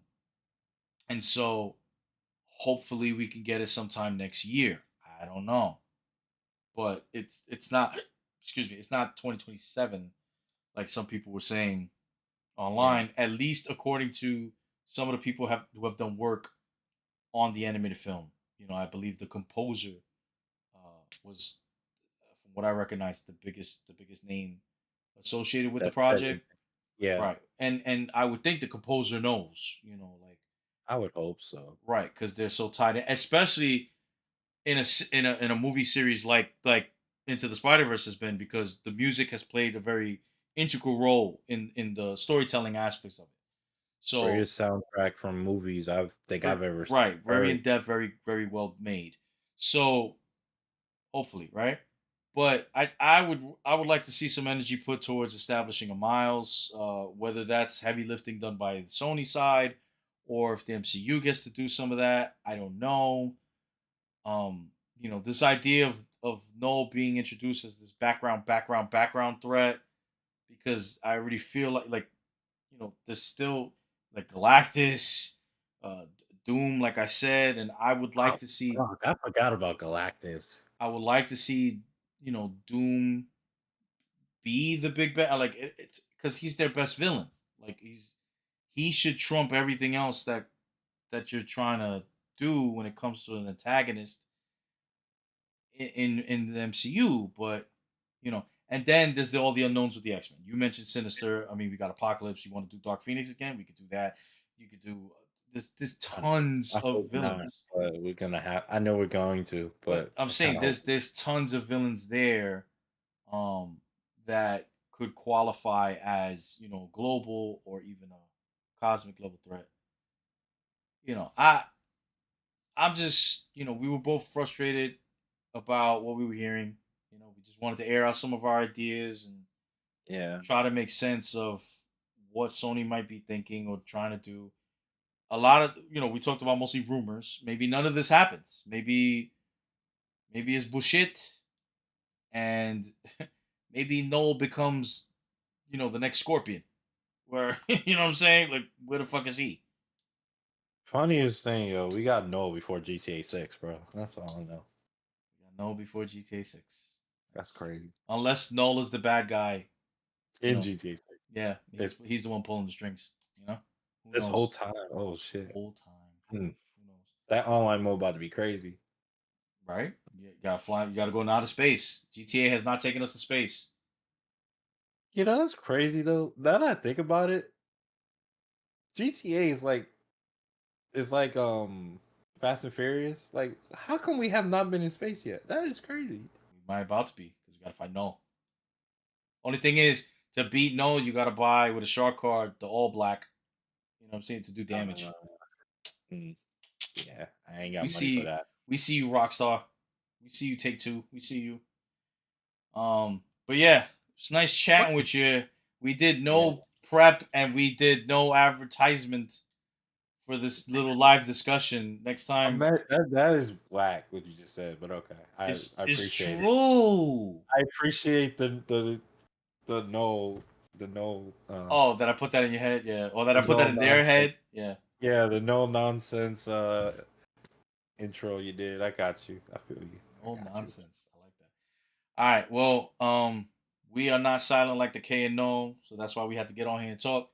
[SPEAKER 1] and so hopefully we can get it sometime next year. I don't know, but it's not. Excuse me, it's not 2027 like some people were saying
[SPEAKER 2] Yeah,
[SPEAKER 1] online. At least according to some of the people who have done work on the animated film. I believe the composer was, from what I recognize, the biggest name associated with the
[SPEAKER 2] that's Kevin.
[SPEAKER 1] project.
[SPEAKER 2] Yeah,
[SPEAKER 1] right? And I would think the composer knows, like
[SPEAKER 2] I would hope so.
[SPEAKER 1] right, because they're so tied in, especially in a movie series like Into the Spider Verse has been, because the music has played a very integral role in the storytelling aspects of it. So
[SPEAKER 2] Greatest soundtrack from movies I've ever
[SPEAKER 1] right, very
[SPEAKER 2] heard.
[SPEAKER 1] in depth, very very well made. So hopefully, right? But I would like to see some energy put towards establishing a Miles, whether that's heavy lifting done by the Sony side, or if the MCU gets to do some of that. I don't know. This idea of Noel being introduced as this background threat, because I already feel like there's still like Galactus, Doom, like I said, and I would
[SPEAKER 2] Oh,
[SPEAKER 1] like to see
[SPEAKER 2] fuck, I forgot about Galactus.
[SPEAKER 1] Doom be the big bad, like it's because he's their best villain. Like he should trump everything else that you're trying to do when it comes to an antagonist in the MCU. But and then there's all the unknowns with the X Men. You mentioned Sinister. I mean, we got Apocalypse. You want to do Dark Phoenix again? We could do that. You could do there's tons
[SPEAKER 2] I
[SPEAKER 1] of
[SPEAKER 2] hope not,
[SPEAKER 1] villains.
[SPEAKER 2] but we're gonna have. I know we're going to,
[SPEAKER 1] But
[SPEAKER 2] but
[SPEAKER 1] I'm
[SPEAKER 2] I kind
[SPEAKER 1] saying
[SPEAKER 2] of hope.
[SPEAKER 1] there's tons of villains there, um, that could qualify as global or even a cosmic level threat. You know, I I'm just we were both frustrated about what we were hearing. We just wanted to air out some of our ideas and
[SPEAKER 2] Yeah,
[SPEAKER 1] try to make sense of what Sony might be thinking or trying to do. A lot of we talked about mostly rumors. Maybe none of this happens. Maybe it's bullshit, and maybe Noel becomes the next Scorpion. Where you know what I'm saying? Like, where the fuck is he?
[SPEAKER 2] funniest thing, yo, we got Noah before GTA 6, bro. That's all I know.
[SPEAKER 1] We got Noel before GTA 6.
[SPEAKER 2] That's crazy.
[SPEAKER 1] Unless Noel is the bad guy, you
[SPEAKER 2] In
[SPEAKER 1] know.
[SPEAKER 2] GTA 6,
[SPEAKER 1] Yeah,
[SPEAKER 2] it's
[SPEAKER 1] he's the one pulling the strings. Who
[SPEAKER 2] this whole
[SPEAKER 1] knows?
[SPEAKER 2] time. Oh
[SPEAKER 1] The
[SPEAKER 2] shit,
[SPEAKER 1] whole time.
[SPEAKER 2] Hmm.
[SPEAKER 1] Who knows?
[SPEAKER 2] That online mode about to be crazy.
[SPEAKER 1] Right? You gotta fly. You gotta go out of space. GTA has not taken us to space.
[SPEAKER 2] You know that's crazy though. Now that I think about it, GTA is like Fast and Furious. Like, how come we have not been in space yet? That is crazy.
[SPEAKER 1] We might about to be because we gotta fight Noel. Only thing is, to beat Noel, you gotta buy with a shark card the all black. You know what I'm saying, to do
[SPEAKER 2] Uh,
[SPEAKER 1] damage.
[SPEAKER 2] mm, yeah, I ain't
[SPEAKER 1] We
[SPEAKER 2] got money for
[SPEAKER 1] see
[SPEAKER 2] that.
[SPEAKER 1] we see you, Rockstar. We see you, Take Two. We see you. But yeah, it's nice chatting with you. We did
[SPEAKER 2] Yeah,
[SPEAKER 1] no prep and we did no advertisement for this little live discussion. Next time,
[SPEAKER 2] that is whack what you just said, but okay, I
[SPEAKER 1] it's
[SPEAKER 2] appreciate it.
[SPEAKER 1] true.
[SPEAKER 2] I appreciate the no the no
[SPEAKER 1] Oh, that I put that in your head, yeah. Or that
[SPEAKER 2] the
[SPEAKER 1] I put that
[SPEAKER 2] no
[SPEAKER 1] in their
[SPEAKER 2] nonsense.
[SPEAKER 1] head, yeah.
[SPEAKER 2] Yeah, the no nonsense intro you did. I got you. I feel you. I
[SPEAKER 1] No
[SPEAKER 2] got you.
[SPEAKER 1] nonsense. I like that. All right. Well, we are not silent like the K and No, so that's why we had to get on here and talk.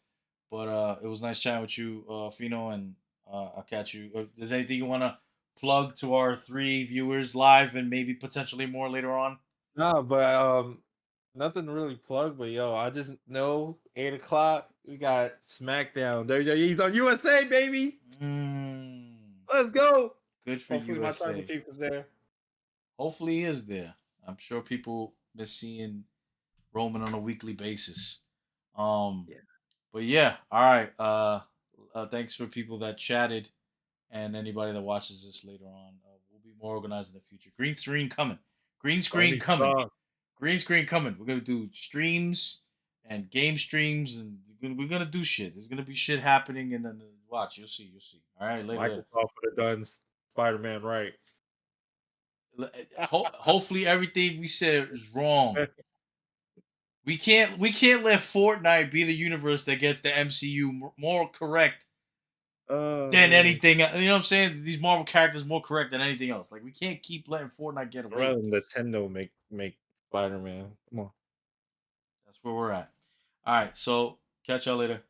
[SPEAKER 1] But it was nice chatting with you, Fino, and I'll catch you. If there's anything you want to plug to our 3 viewers live and maybe potentially more later on?
[SPEAKER 2] No, but nothing to really plug, but yo, I just know 8 o'clock we got SmackDown. WWE's on USA, baby.
[SPEAKER 1] Mm,
[SPEAKER 2] Let's go.
[SPEAKER 1] good for
[SPEAKER 2] Hopefully my tribal
[SPEAKER 1] USA.
[SPEAKER 2] chief is there.
[SPEAKER 1] Hopefully, he is there. I'm sure people miss seeing Roman on a weekly basis. Um,
[SPEAKER 2] Yeah.
[SPEAKER 1] but yeah, all right. Thanks for people that chatted and anybody that watches this later on. We'll be more organized in the future. Green screen coming. Green screen
[SPEAKER 2] Sony
[SPEAKER 1] coming.
[SPEAKER 2] strong.
[SPEAKER 1] Green screen coming. We're gonna do streams and game streams, and we're gonna do shit. There's gonna be shit happening, and then watch. You'll see. You'll see. All right, later. Later.
[SPEAKER 2] Microsoft would have done Spider-Man right.
[SPEAKER 1] Hopefully, everything we said is wrong. We can't let Fortnite be the universe that gets the MCU more correct than
[SPEAKER 2] Man.
[SPEAKER 1] anything. You know what I'm saying? These Marvel characters more correct than anything else. Like, we can't keep letting Fortnite get
[SPEAKER 2] I'd
[SPEAKER 1] away
[SPEAKER 2] rather
[SPEAKER 1] with this.
[SPEAKER 2] Nintendo make Spider-Man. Come on.
[SPEAKER 1] That's where we're at. All right, so catch y'all later.